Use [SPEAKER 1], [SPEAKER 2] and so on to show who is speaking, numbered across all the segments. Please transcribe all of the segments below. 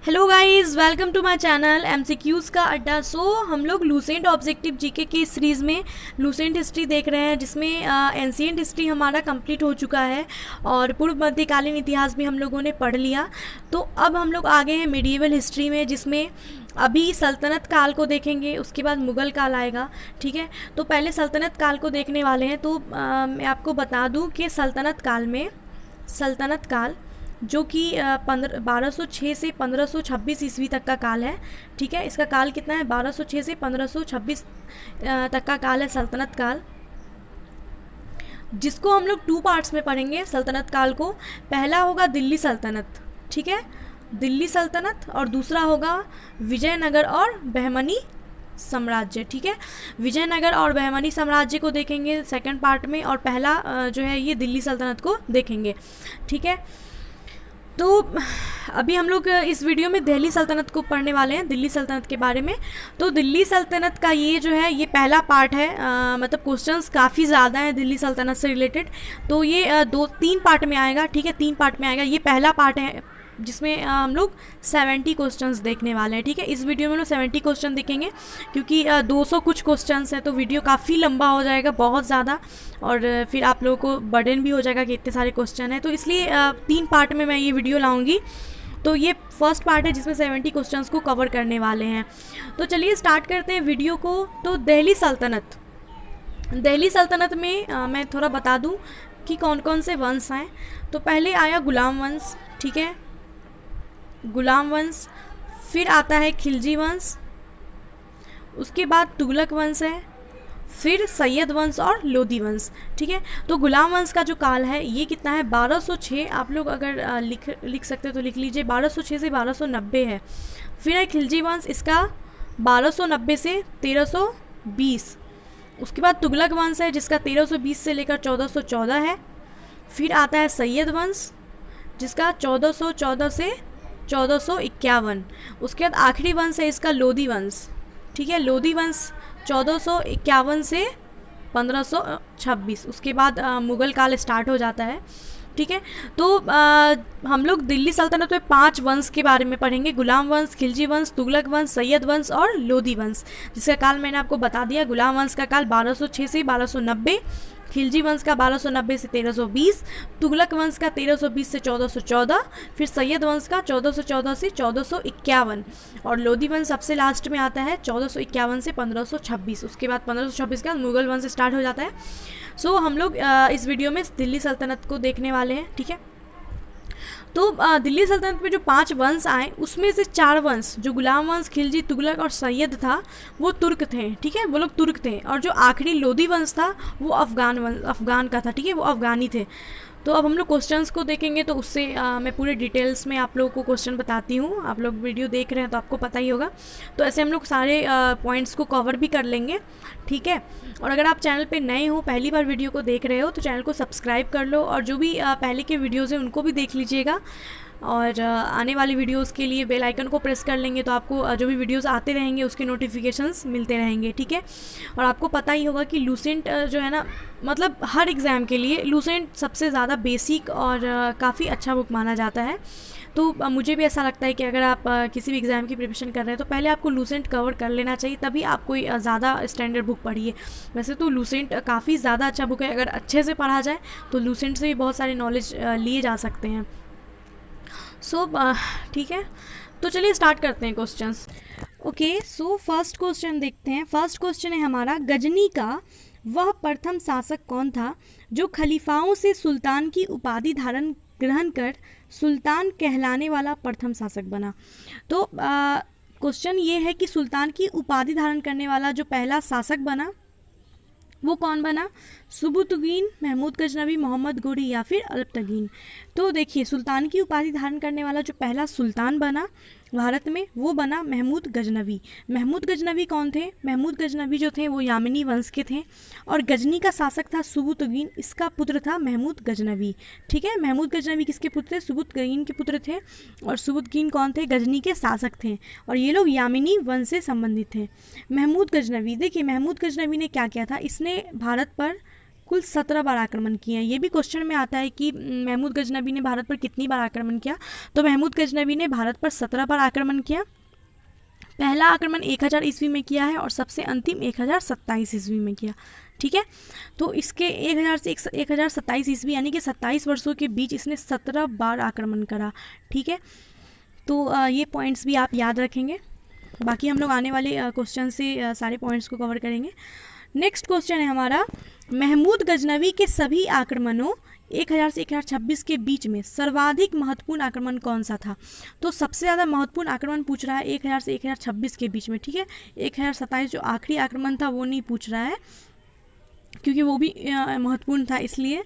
[SPEAKER 1] Hello guys, welcome to my channel MCQs का अड्डा। हम लोग लूसेंट ऑब्जेक्टिव जीके की सीरीज़ में लूसेंट हिस्ट्री देख रहे हैं, जिसमें एंशिएंट हिस्ट्री हमारा कंप्लीट हो चुका है और पूर्व मध्यकालीन इतिहास भी हम लोगों ने पढ़ लिया। तो अब हम लोग आगे हैं मिडिएवल हिस्ट्री में, जिसमें अभी सल्तनत काल को देखेंगे, उसके बाद मुग़ल काल आएगा। ठीक है, तो पहले सल्तनत काल को देखने वाले हैं। तो मैं आपको बता दूं कि सल्तनत काल जो कि 1206 से 1526 ईस्वी तक का काल है। ठीक है, इसका काल कितना है? 1206 से 1526 तक का काल है सल्तनत काल, जिसको हम लोग 2 पार्ट्स में पढ़ेंगे सल्तनत काल को। पहला होगा दिल्ली सल्तनत, ठीक है, दिल्ली सल्तनत, और दूसरा होगा विजयनगर और बहमनी साम्राज्य। ठीक है, विजयनगर और बहमनी साम्राज्य को देखेंगे सेकंड पार्ट में, और पहला जो है ये दिल्ली सल्तनत को देखेंगे। ठीक है, तो अभी हम लोग इस वीडियो में दिल्ली सल्तनत को पढ़ने वाले हैं, दिल्ली सल्तनत के बारे में। तो दिल्ली सल्तनत का ये जो है ये पहला पार्ट है। मतलब क्वेश्चंस काफ़ी ज़्यादा हैं दिल्ली सल्तनत से रिलेटेड, तो ये 2-3 पार्ट में आएगा। ठीक है, 3 पार्ट में आएगा। ये पहला पार्ट है जिसमें हम लोग 70 क्वेश्चंस देखने वाले हैं। ठीक है, इस वीडियो में हम लोग 70 क्वेश्चन देखेंगे, क्योंकि 200 कुछ क्वेश्चंस हैं, तो वीडियो काफ़ी लंबा हो जाएगा, बहुत ज़्यादा, और फिर आप लोगों को बर्डन भी हो जाएगा कि इतने सारे क्वेश्चन हैं। तो इसलिए 3 पार्ट में मैं ये वीडियो लाऊंगी। तो ये फर्स्ट पार्ट है जिसमें 70 क्वेश्चंस को कवर करने वाले हैं। तो चलिए स्टार्ट करते हैं वीडियो को। तो दिल्ली सल्तनत में मैं थोड़ा बता दूँ कि कौन कौन से वंश हैं। तो पहले आया गुलाम वंश, ठीक है, गुलाम वंश, फिर आता है खिलजी वंश, उसके बाद तुगलक वंश है, फिर सैयद वंश और लोधी वंश। ठीक है, तो गुलाम वंश का जो काल है ये कितना है? 1206। आप लोग अगर लिख सकते तो लिख लीजिए, 1206 से 1290 है। फिर है खिलजी वंश, इसका 1290 से 1320। उसके बाद तुगलक वंश है, जिसका 1320 से लेकर 1414 है। फिर आता है सैयद वंश, जिसका 1414 से 1451। उसके बाद आखिरी वंश है इसका लोधी वंश। ठीक है, लोधी वंश 1451 से 1526। उसके बाद मुग़ल काल स्टार्ट हो जाता है। ठीक है, तो हम लोग दिल्ली सल्तनत में 5 वंश के बारे में पढ़ेंगे: गुलाम वंश, खिलजी वंश, तुगलक वंश, सैयद वंश और लोधी वंश, जिसका काल मैंने आपको बता दिया। गुलाम वंश का काल 1206 से 1290, खिलजी वंश का 1290 से 1320, तुगलक वंश का 1320 से 1414, फिर सैयद वंश का 1414 से 1451, और लोधी वंश सबसे लास्ट में आता है 1451 से 1526। उसके बाद 1526 का मुग़ल वंश स्टार्ट हो जाता है। हम लोग इस वीडियो में दिल्ली सल्तनत को देखने वाले हैं। ठीक है, तो दिल्ली सल्तनत में जो 5 वंश आए, उसमें से 4 वंश, जो गुलाम वंश, खिलजी, तुगलक और सैयद था, वो तुर्क थे। ठीक है, वो लोग तुर्क थे, और जो आखिरी लोधी वंश था वो अफ़गान का था। ठीक है, वो अफ़गानी थे। तो अब हम लोग क्वेश्चंस को देखेंगे, तो उससे मैं पूरे डिटेल्स में आप लोगों को क्वेश्चन बताती हूँ। आप लोग वीडियो देख रहे हैं तो आपको पता ही होगा। तो ऐसे हम लोग सारे पॉइंट्स को कवर भी कर लेंगे। ठीक है, और अगर आप चैनल पे नए हो, पहली बार वीडियो को देख रहे हो, तो चैनल को सब्सक्राइब कर लो, और जो भी पहले के वीडियोज़ हैं उनको भी देख लीजिएगा, और आने वाली वीडियोस के लिए बेल आइकन को प्रेस कर लेंगे तो आपको जो भी वीडियोस आते रहेंगे उसके नोटिफिकेशंस मिलते रहेंगे। ठीक है, और आपको पता ही होगा कि लूसेंट जो है ना, मतलब हर एग्ज़ाम के लिए लूसेंट सबसे ज़्यादा बेसिक और काफ़ी अच्छा बुक माना जाता है। तो मुझे भी ऐसा लगता है कि अगर आप किसी भी एग्ज़ाम की प्रिपरेशन कर रहे हैं तो पहले आपको लूसेंट कवर कर लेना चाहिए, तभी आप कोई ज़्यादा स्टैंडर्ड बुक पढ़िए। वैसे तो लूसेंट काफ़ी ज़्यादा अच्छा बुक है, अगर अच्छे से पढ़ा जाए तो लूसेंट से भी बहुत सारे नॉलेज लिए जा सकते हैं। ठीक है, तो चलिए स्टार्ट करते हैं क्वेश्चंस। ओके, फर्स्ट क्वेश्चन देखते हैं। फर्स्ट क्वेश्चन है हमारा, गजनी का वह प्रथम शासक कौन था जो खलीफाओं से सुल्तान की उपाधि ग्रहण कर सुल्तान कहलाने वाला प्रथम शासक बना? तो क्वेश्चन ये है कि सुल्तान की उपाधि धारण करने वाला जो पहला शासक बना वो कौन बना? सुबुतुगीन, महमूद गजनवी, मोहम्मद गोरी या फिर अल्पतगीन? तो देखिए, सुल्तान की उपाधि धारण करने वाला जो पहला सुल्तान बना भारत में वो बना महमूद गजनवी। महमूद गजनवी कौन थे? महमूद गजनवी जो थे वो यामिनी वंश के थे, और गजनी का शासक था सुबुतुगीन, इसका पुत्र था महमूद गजनवी। ठीक है, महमूद गजनवी किसके पुत्र थे? सुबुतुगीन के पुत्र थे, और सुबुतुगीन कौन थे? गजनी के शासक थे, और ये लोग यामिनी वंश से संबंधित थे। महमूद गजनवी, देखिए महमूद गजनवी ने क्या किया था, इसने भारत पर कुल 17 बार आक्रमण किए हैं। ये भी क्वेश्चन में आता है कि महमूद गजनबी ने भारत पर कितनी बार आक्रमण किया, तो महमूद गजनबी ने भारत पर 17 बार आक्रमण किया। पहला आक्रमण 1000 ईस्वी में किया है और सबसे अंतिम 1027 ईस्वी में किया। ठीक है, तो इसके 1000 से 1027 ईस्वी यानी कि 27 वर्षों के बीच इसने 17 बार आक्रमण करा। ठीक है, तो ये पॉइंट्स भी आप याद रखेंगे। बाकी हम लोग आने वाले क्वेश्चन से सारे पॉइंट्स को कवर करेंगे। नेक्स्ट क्वेश्चन है हमारा, महमूद गजनवी के सभी आक्रमणों 1000 से 1026 के बीच में सर्वाधिक महत्वपूर्ण आक्रमण कौन सा था? तो सबसे ज़्यादा महत्वपूर्ण आक्रमण पूछ रहा है 1000 से 1026 के बीच में। ठीक है, 1027 जो आखिरी आक्रमण था वो नहीं पूछ रहा है, क्योंकि वो भी महत्वपूर्ण था इसलिए।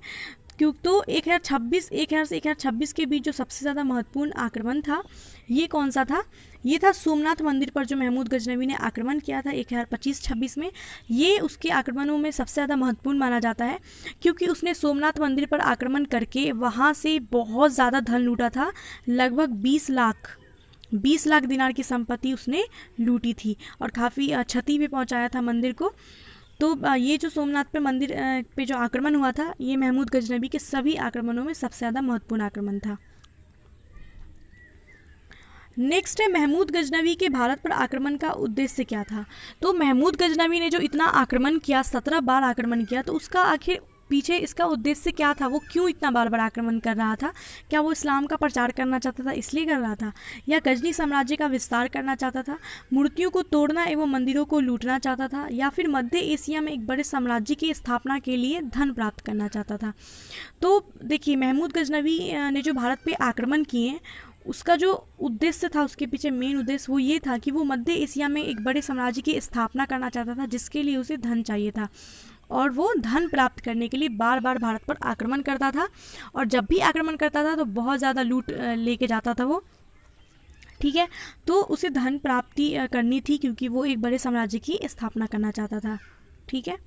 [SPEAKER 1] क्यों, तो 1000 से 1026 के बीच जो सबसे ज़्यादा महत्वपूर्ण आक्रमण था ये कौन सा था? ये था सोमनाथ मंदिर पर जो महमूद गजनवी ने आक्रमण किया था 1025-26 में। ये उसके आक्रमणों में सबसे ज़्यादा महत्वपूर्ण माना जाता है, क्योंकि उसने सोमनाथ मंदिर पर आक्रमण करके वहाँ से बहुत ज़्यादा धन लूटा था। लगभग 20 लाख दिनार की संपत्ति उसने लूटी थी और काफ़ी क्षति भी पहुँचाया था मंदिर को। तो ये जो सोमनाथ पे मंदिर पे जो आक्रमण हुआ था ये महमूद गजनवी के सभी आक्रमणों में सबसे ज़्यादा महत्वपूर्ण आक्रमण था। नेक्स्ट है, महमूद गजनवी के भारत पर आक्रमण का उद्देश्य क्या था? तो महमूद गजनवी ने जो इतना आक्रमण किया, 17 बार आक्रमण किया, तो उसका आखिर पीछे इसका उद्देश्य क्या था? वो क्यों इतना बार बार आक्रमण कर रहा था? क्या वो इस्लाम का प्रचार करना चाहता था इसलिए कर रहा था, या गजनी साम्राज्य का विस्तार करना चाहता था, मूर्तियों को तोड़ना एवं मंदिरों को लूटना चाहता था, या फिर मध्य एशिया में एक बड़े साम्राज्य की स्थापना के लिए धन प्राप्त करना चाहता था? तो देखिए, महमूद गजनवी ने जो भारत पे आक्रमण किए उसका जो उद्देश्य था, उसके पीछे मेन उद्देश्य वो ये था कि वो मध्य एशिया में एक बड़े साम्राज्य की स्थापना करना चाहता था, जिसके लिए उसे धन चाहिए था, और वो धन प्राप्त करने के लिए बार बार भारत पर आक्रमण करता था, और जब भी आक्रमण करता था तो बहुत ज़्यादा लूट लेके जाता था वो। ठीक है, तो उसे धन प्राप्ति करनी थी, क्योंकि वो एक बड़े साम्राज्य की स्थापना करना चाहता था। ठीक है,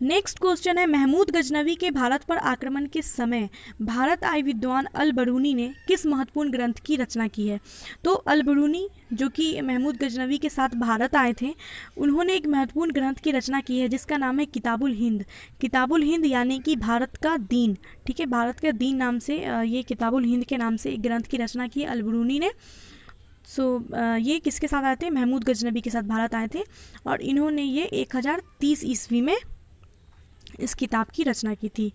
[SPEAKER 1] नेक्स्ट क्वेश्चन है, महमूद गजनवी के भारत पर आक्रमण के समय भारत आए विद्वान अल बरूनी ने किस महत्वपूर्ण ग्रंथ की रचना की है? तो अल बरूनी जो कि महमूद गजनवी के साथ भारत आए थे, उन्होंने एक महत्वपूर्ण ग्रंथ की रचना की है जिसका नाम है किताबुल हिंद। किताबुल हिंद यानी कि भारत का दीन। ठीक है, भारत का दीन नाम से ये किताबुल हिंद के नाम से एक ग्रंथ की रचना की अल बरूनी ने। ये किसके साथ आए थे? महमूद गजनवी के साथ भारत आए थे, और इन्होंने ये 1030 ईस्वी में इस किताब की रचना की थी।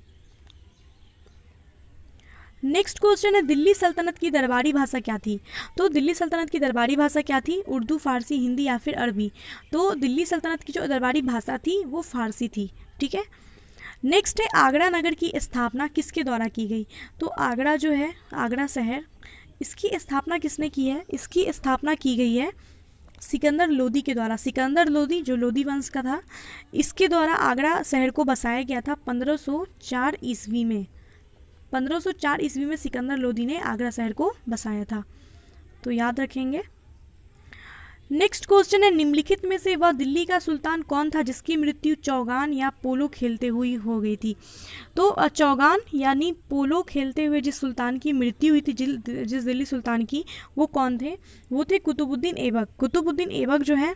[SPEAKER 1] नेक्स्ट क्वेश्चन है, दिल्ली सल्तनत की दरबारी भाषा क्या थी? तो दिल्ली सल्तनत की दरबारी भाषा क्या थी? उर्दू, फारसी, हिंदी या फिर अरबी? तो दिल्ली सल्तनत की जो दरबारी भाषा थी वो फारसी थी। ठीक है, नेक्स्ट है, आगरा नगर की स्थापना किसके द्वारा की गई? तो आगरा जो है, आगरा शहर, इसकी स्थापना किसने की है? इसकी स्थापना की गई है सिकंदर लोदी के द्वारा। सिकंदर लोदी जो लोदी वंश का था, इसके द्वारा आगरा शहर को बसाया गया था 1504 ईस्वी में। 1504 ईस्वी में सिकंदर लोदी ने आगरा शहर को बसाया था, तो याद रखेंगे। नेक्स्ट क्वेश्चन है, निम्नलिखित में से वह दिल्ली का सुल्तान कौन था जिसकी मृत्यु चौगान या पोलो खेलते हुए हो गई थी? तो चौगान यानी पोलो खेलते हुए जिस सुल्तान की मृत्यु हुई थी, जिस दिल्ली सुल्तान की, वो कौन थे? वो थे कुतुबुद्दीन ऐबक। कुतुबुद्दीन ऐबक जो है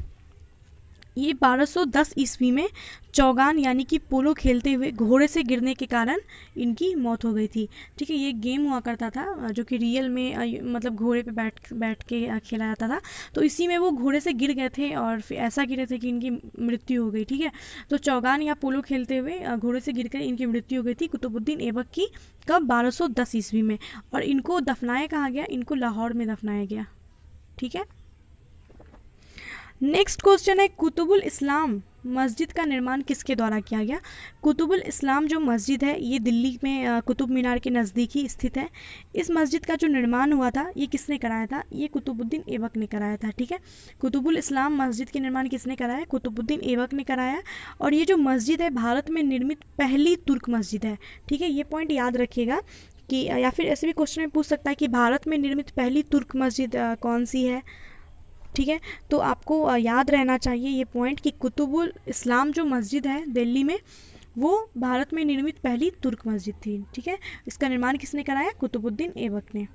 [SPEAKER 1] ये 1210 ईस्वी में चौगान यानी कि पोलो खेलते हुए घोड़े से गिरने के कारण इनकी मौत हो गई थी। ठीक है, ये गेम हुआ करता था जो कि रियल में मतलब घोड़े पे बैठ के खेला जाता था, तो इसी में वो घोड़े से गिर गए थे और फिर ऐसा गिरे थे कि इनकी मृत्यु हो गई। ठीक है, तो चौगान या पोलो खेलते हुए घोड़े से गिरकर इनकी मृत्यु हो गई थी कुतुबुद्दीन ऐबक की। कब? 1210 ईस्वी में। और इनको दफनाया कहाँ गया? इनको लाहौर में दफनाया गया। ठीक है, नेक्स्ट क्वेश्चन है, कुतुबुल इस्लाम मस्जिद का निर्माण किसके द्वारा किया गया? कुतुबुल इस्लाम जो मस्जिद है ये दिल्ली में कुतुब मीनार के नज़दीक ही स्थित है। इस मस्जिद का जो निर्माण हुआ था ये किसने कराया था? ये कुतुबुद्दीन ऐबक ने कराया था। ठीक है, कुतुबुल इस्लाम मस्जिद के निर्माण किसने कराया? कुतुबुद्दीन ऐबक ने कराया। और ये जो मस्जिद है भारत में निर्मित पहली तुर्क मस्जिद है। ठीक है, ये पॉइंट याद रखिएगा कि या फिर ऐसे भी क्वेश्चन में पूछ सकता है कि भारत में निर्मित पहली तुर्क मस्जिद कौन सी है। ठीक है, तो आपको याद रहना चाहिए ये पॉइंट कि कुतुबुल इस्लाम जो मस्जिद है दिल्ली में वो भारत में निर्मित पहली तुर्क मस्जिद थी। ठीक है, इसका निर्माण किसने कराया? कुतुबुद्दीन ऐबक ने।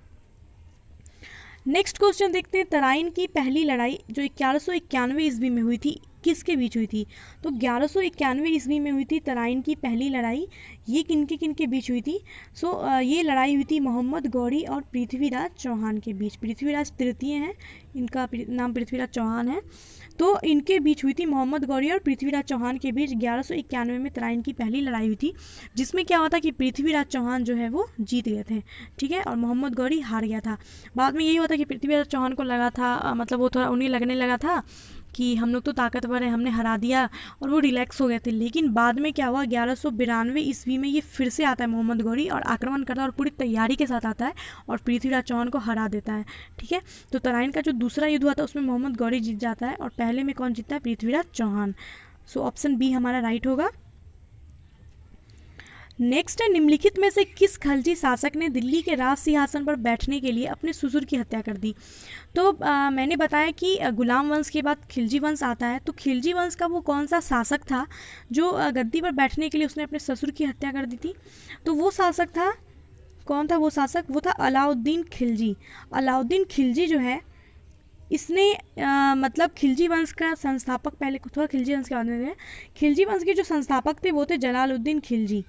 [SPEAKER 1] नेक्स्ट क्वेश्चन देखते हैं, तराइन की पहली लड़ाई जो 1191 ईस्वी में हुई थी किसके बीच हुई थी? तो 1191 ईस्वी में हुई थी तराइन की पहली लड़ाई। ये किनके बीच हुई थी? ये लड़ाई हुई थी मोहम्मद गौरी और पृथ्वीराज चौहान के बीच। पृथ्वीराज तृतीय हैं, इनका नाम पृथ्वीराज चौहान है। तो इनके बीच हुई थी, मोहम्मद गौरी और पृथ्वीराज चौहान के बीच 1191 में तराइन की पहली लड़ाई हुई थी, जिसमें क्या हुआ था कि पृथ्वीराज चौहान जो है वो जीत गए थे, ठीक है, और मोहम्मद गौरी हार गया था। बाद में यही हुआ था कि पृथ्वीराज चौहान को लगा था, मतलब वो थोड़ा उन्हें लगने लगा था कि हम लोग तो ताकतवर हैं, हमने हरा दिया, और वो रिलैक्स हो गए थे। लेकिन बाद में क्या हुआ, 1192 ईस्वी में ये फिर से आता है मोहम्मद गौरी और आक्रमण करता है, और पूरी तैयारी के साथ आता है और पृथ्वीराज चौहान को हरा देता है, ठीक है। तो तराइन का जो दूसरा युद्ध हुआ था उसमें मोहम्मद गौरी जीत जाता है और पहले में कौन जीतता है? पृथ्वीराज चौहान। ऑप्शन बी हमारा राइट होगा। नेक्स्ट है, निम्नलिखित में से किस खलजी शासक ने दिल्ली के राज सिंहासन पर बैठने के लिए अपने ससुर की हत्या कर दी? तो मैंने बताया कि गुलाम वंश के बाद खिलजी वंश आता है। तो खिलजी वंश का वो कौन सा शासक था जो गद्दी पर बैठने के लिए उसने अपने ससुर की हत्या कर दी थी? तो वो शासक था, कौन था वो शासक? वो था अलाउद्दीन खिलजी। अलाउद्दीन खिलजी जो है, इसने मतलब खिलजी वंश का संस्थापक, पहले थोड़ा खिलजी वंश के बारे में, खिलजी वंश के जो संस्थापक थे वो थे जलालुद्दीन खिलजी।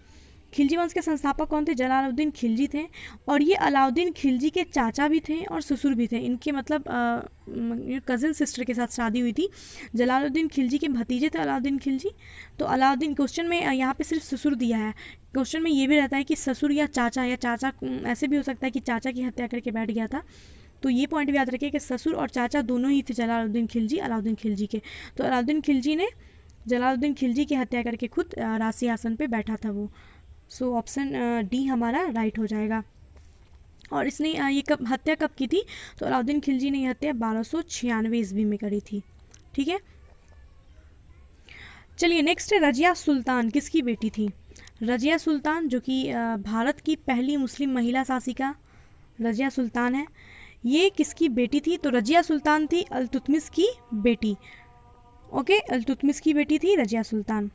[SPEAKER 1] खिलजी वंश के संस्थापक कौन थे? जलालुद्दीन खिलजी थे। और ये अलाउद्दीन खिलजी के चाचा भी थे और ससुर भी थे। इनके मतलब कज़िन सिस्टर के साथ शादी हुई थी। जलालुद्दीन खिलजी के भतीजे थे अलाउद्दीन खिलजी। तो अलाउद्दीन, क्वेश्चन में यहाँ पे सिर्फ ससुर दिया है, क्वेश्चन में ये भी रहता है कि ससुर या चाचा ऐसे भी हो सकता है कि चाचा की हत्या करके बैठ गया था। तो ये पॉइंट भी याद रखिए कि ससुर और चाचा दोनों ही थे जलालुद्दीन खिलजी, अलाउद्दीन खिलजी के। तो अलाउद्दीन खिलजी ने जलालुद्दीन खिलजी की हत्या करके खुद राज सिंहासन पे बैठा था वो। ऑप्शन डी हमारा राइट हो जाएगा। और इसने ये हत्या कब की थी? तो अलाउद्दीन खिलजी ने यह हत्या 1296 ईस्वी में करी थी, ठीक है। चलिए नेक्स्ट है, रजिया सुल्तान किसकी बेटी थी? रजिया सुल्तान जो कि भारत की पहली मुस्लिम महिला शासिका रजिया सुल्तान है, ये किसकी बेटी थी? तो रजिया सुल्तान थी अल्तुतमिश की बेटी। ओके, अल्तुतमिश की बेटी थी रजिया सुल्तान।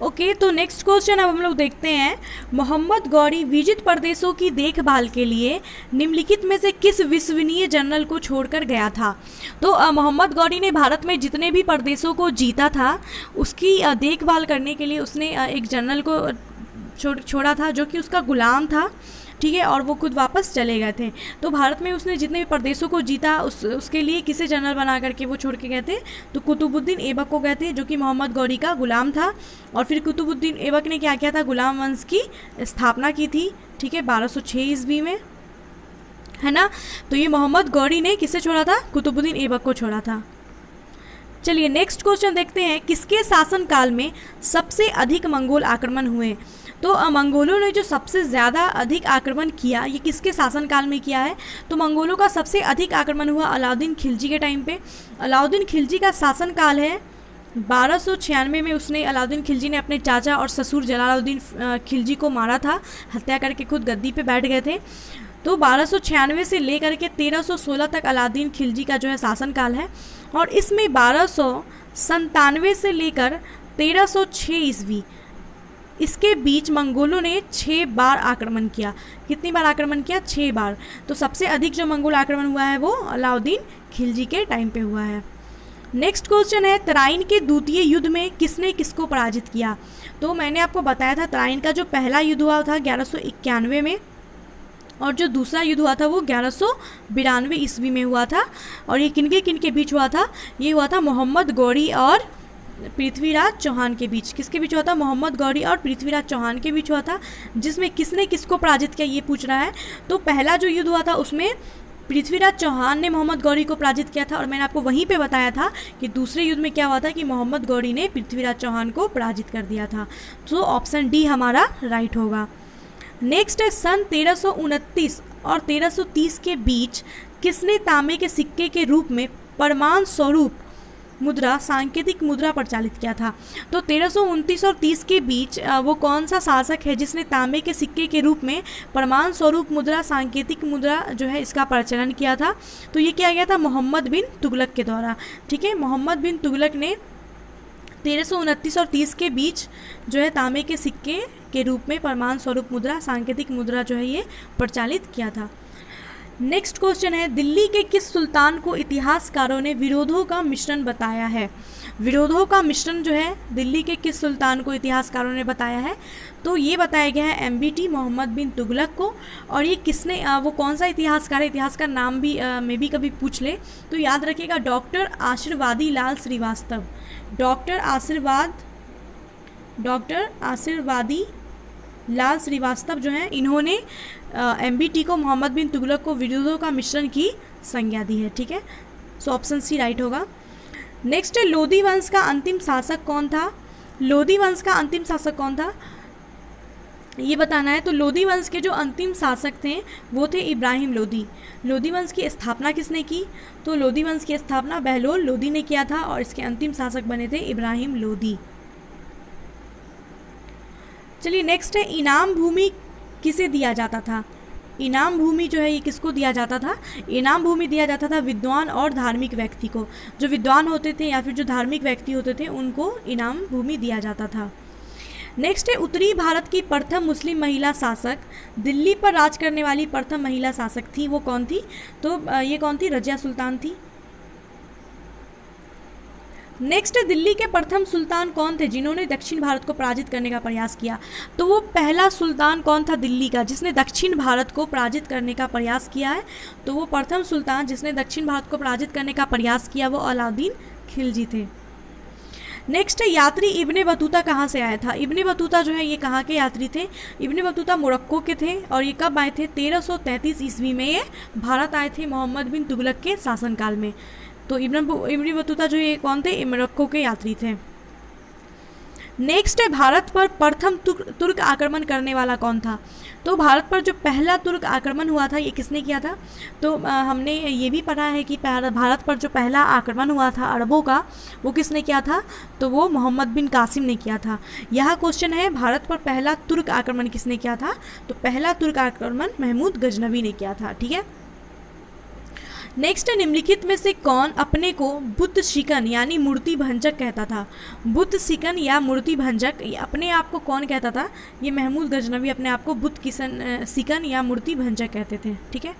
[SPEAKER 1] ओके, तो नेक्स्ट क्वेश्चन अब हम लोग देखते हैं, मोहम्मद गौरी विजित प्रदेशों की देखभाल के लिए निम्नलिखित में से किस विश्वसनीय जनरल को छोड़कर गया था? तो मोहम्मद गौरी ने भारत में जितने भी प्रदेशों को जीता था उसकी देखभाल करने के लिए उसने एक जनरल को छोड़ा था जो कि उसका गुलाम था, ठीक है, और वो खुद वापस चले गए थे। तो भारत में उसने जितने भी प्रदेशों को जीता उसके लिए किसे जनरल बना करके वो छोड़ के गए थे? तो कुतुबुद्दीन ऐबक को गए थे, जो कि मोहम्मद गौरी का गुलाम था। और फिर कुतुबुद्दीन ऐबक ने क्या किया था? गुलाम वंश की स्थापना की थी, ठीक है, 1206 ईस्वी में, है ना। तो ये मोहम्मद गौरी ने किसे छोड़ा था? कुतुबुद्दीन ऐबक को छोड़ा था। चलिए नेक्स्ट क्वेश्चन देखते हैं, किसके शासनकाल में सबसे अधिक मंगोल आक्रमण हुए? तो मंगोलों ने जो सबसे ज़्यादा अधिक आक्रमण किया, ये किसके शासनकाल में किया है? तो मंगोलों का सबसे अधिक आक्रमण हुआ अलाउद्दीन खिलजी के टाइम पे। अलाउद्दीन खिलजी का शासनकाल है 1296 में। उसने अलाउद्दीन खिलजी ने अपने चाचा और ससुर जलालुद्दीन खिलजी को मारा था, हत्या करके खुद गद्दी पे बैठ गए थे। तो 1296 से लेकर के 1316 तक अलाउद्दीन खिलजी का जो है शासनकाल है। और इसमें 1297 से लेकर 1306 ईस्वी, इसके बीच मंगोलों ने 6 बार आक्रमण किया। कितनी बार आक्रमण किया? 6 बार। तो सबसे अधिक जो मंगोल आक्रमण हुआ है वो अलाउद्दीन खिलजी के टाइम पे हुआ है। नेक्स्ट क्वेश्चन है, तराइन के द्वितीय युद्ध में किसने किसको पराजित किया? तो मैंने आपको बताया था तराइन का जो पहला युद्ध हुआ था 1191 में, और जो दूसरा युद्ध हुआ था वो 1192 ईस्वी में हुआ था। और ये किनके बीच हुआ था? ये हुआ था मोहम्मद गौरी और पृथ्वीराज चौहान के बीच। किसके बीच हुआ था? मोहम्मद गौरी और पृथ्वीराज चौहान के बीच हुआ था, जिसमें किसने किसको पराजित किया ये पूछ रहा है। तो पहला जो युद्ध हुआ था उसमें पृथ्वीराज चौहान ने मोहम्मद गौरी को पराजित किया था, और मैंने आपको वहीं पे बताया था कि दूसरे युद्ध में क्या हुआ था कि मोहम्मद गौरी ने पृथ्वीराज चौहान को पराजित कर दिया था। तो ऑप्शन डी हमारा राइट होगा। नेक्स्ट है, सन 1329 और 1330 के बीच किसने तांबे के सिक्के के रूप में प्रमाण स्वरूप मुद्रा, सांकेतिक मुद्रा प्रचलित किया था? तो 1329 और 30 के बीच वो कौन सा शासक है जिसने तांबे के सिक्के के रूप में प्रमाण स्वरूप मुद्रा, सांकेतिक मुद्रा जो है इसका प्रचलन किया था? तो ये किया गया था मोहम्मद बिन तुगलक के द्वारा, ठीक है। मोहम्मद बिन तुगलक ने 1329 और 30 के बीच जो है तांबे के सिक्के के रूप में प्रमाण स्वरूप मुद्रा, सांकेतिक मुद्रा जो है ये प्रचलित किया था। नेक्स्ट क्वेश्चन है, दिल्ली के किस सुल्तान को इतिहासकारों ने विरोधों का मिश्रण बताया है? विरोधों का मिश्रण जो है दिल्ली के किस सुल्तान को इतिहासकारों ने बताया है? तो ये बताया गया है MBT मोहम्मद बिन तुगलक को। और ये किसने वो कौन सा इतिहासकार है, इतिहास का नाम भी में भी कभी पूछ ले तो याद रखिएगा, डॉक्टर आशीर्वादी लाल श्रीवास्तव। डॉक्टर आशीर्वादी लाल श्रीवास्तव जो हैं इन्होंने MBT को मोहम्मद बिन तुगलक को विरोधों का मिश्रण की संज्ञा दी है। ठीक है, सो ऑप्शन सी राइट होगा। नेक्स्ट है लोधी वंश का अंतिम शासक कौन था? लोधी वंश का अंतिम शासक कौन था ये बताना है। तो लोधी वंश के जो अंतिम शासक थे वो थे इब्राहिम लोधी। लोधी वंश की स्थापना किसने की? तो लोधी वंश की स्थापना बहलोल लोधी ने किया था और इसके अंतिम शासक बने थे इब्राहिम लोधी। चलिए नेक्स्ट है इनाम भूमि किसे दिया जाता था? इनाम भूमि जो है ये किसको दिया जाता था? इनाम भूमि दिया जाता था विद्वान और धार्मिक व्यक्ति को। जो विद्वान होते थे या फिर जो धार्मिक व्यक्ति होते थे उनको इनाम भूमि दिया जाता था। नेक्स्ट है उत्तरी भारत की प्रथम मुस्लिम महिला शासक, दिल्ली पर राज करने वाली प्रथम महिला शासक थी, वो कौन थी? तो ये कौन थी? रजिया सुल्तान थी। नेक्स्ट दिल्ली के प्रथम सुल्तान कौन थे जिन्होंने दक्षिण भारत को पराजित करने का प्रयास किया? तो वो पहला सुल्तान कौन था दिल्ली का जिसने दक्षिण भारत को पराजित करने का प्रयास किया है? तो वो प्रथम सुल्तान जिसने दक्षिण भारत को पराजित करने का प्रयास किया वो अलाउद्दीन खिलजी थे। नेक्स्ट यात्री इब्ने बतूता कहाँ से आया था? इब्ने बतूता जो है ये कहाँ के यात्री थे? इब्ने बतूता मोरक्को के थे और ये कब आए थे? 1333 ईस्वी में ये भारत आए थे मोहम्मद बिन तुगलक के शासनकाल में। तो इब्ने बतूता जो ये कौन थे? मोरक्को के यात्री थे। नेक्स्ट है भारत पर प्रथम तुर्क आक्रमण करने वाला कौन था? तो भारत पर जो पहला तुर्क आक्रमण हुआ था ये किसने किया था? तो हमने ये भी पढ़ा है कि भारत पर जो पहला आक्रमण हुआ था अरबों का वो किसने किया था? तो वो मोहम्मद बिन कासिम ने किया था। यह क्वेश्चन है भारत पर पहला तुर्क आक्रमण किसने किया था? तो पहला तुर्क आक्रमण महमूद गजनवी ने किया था। ठीक है, नेक्स्ट निम्नलिखित में से कौन अपने को बुद्ध शिकन यानी मूर्ति भंजक कहता था? बुद्ध शिकन या मूर्ति भंजक अपने आप को कौन कहता था? ये महमूद गजनवी अपने आप को बुद्ध शिकन या मूर्ति भंजक कहते थे। ठीक है,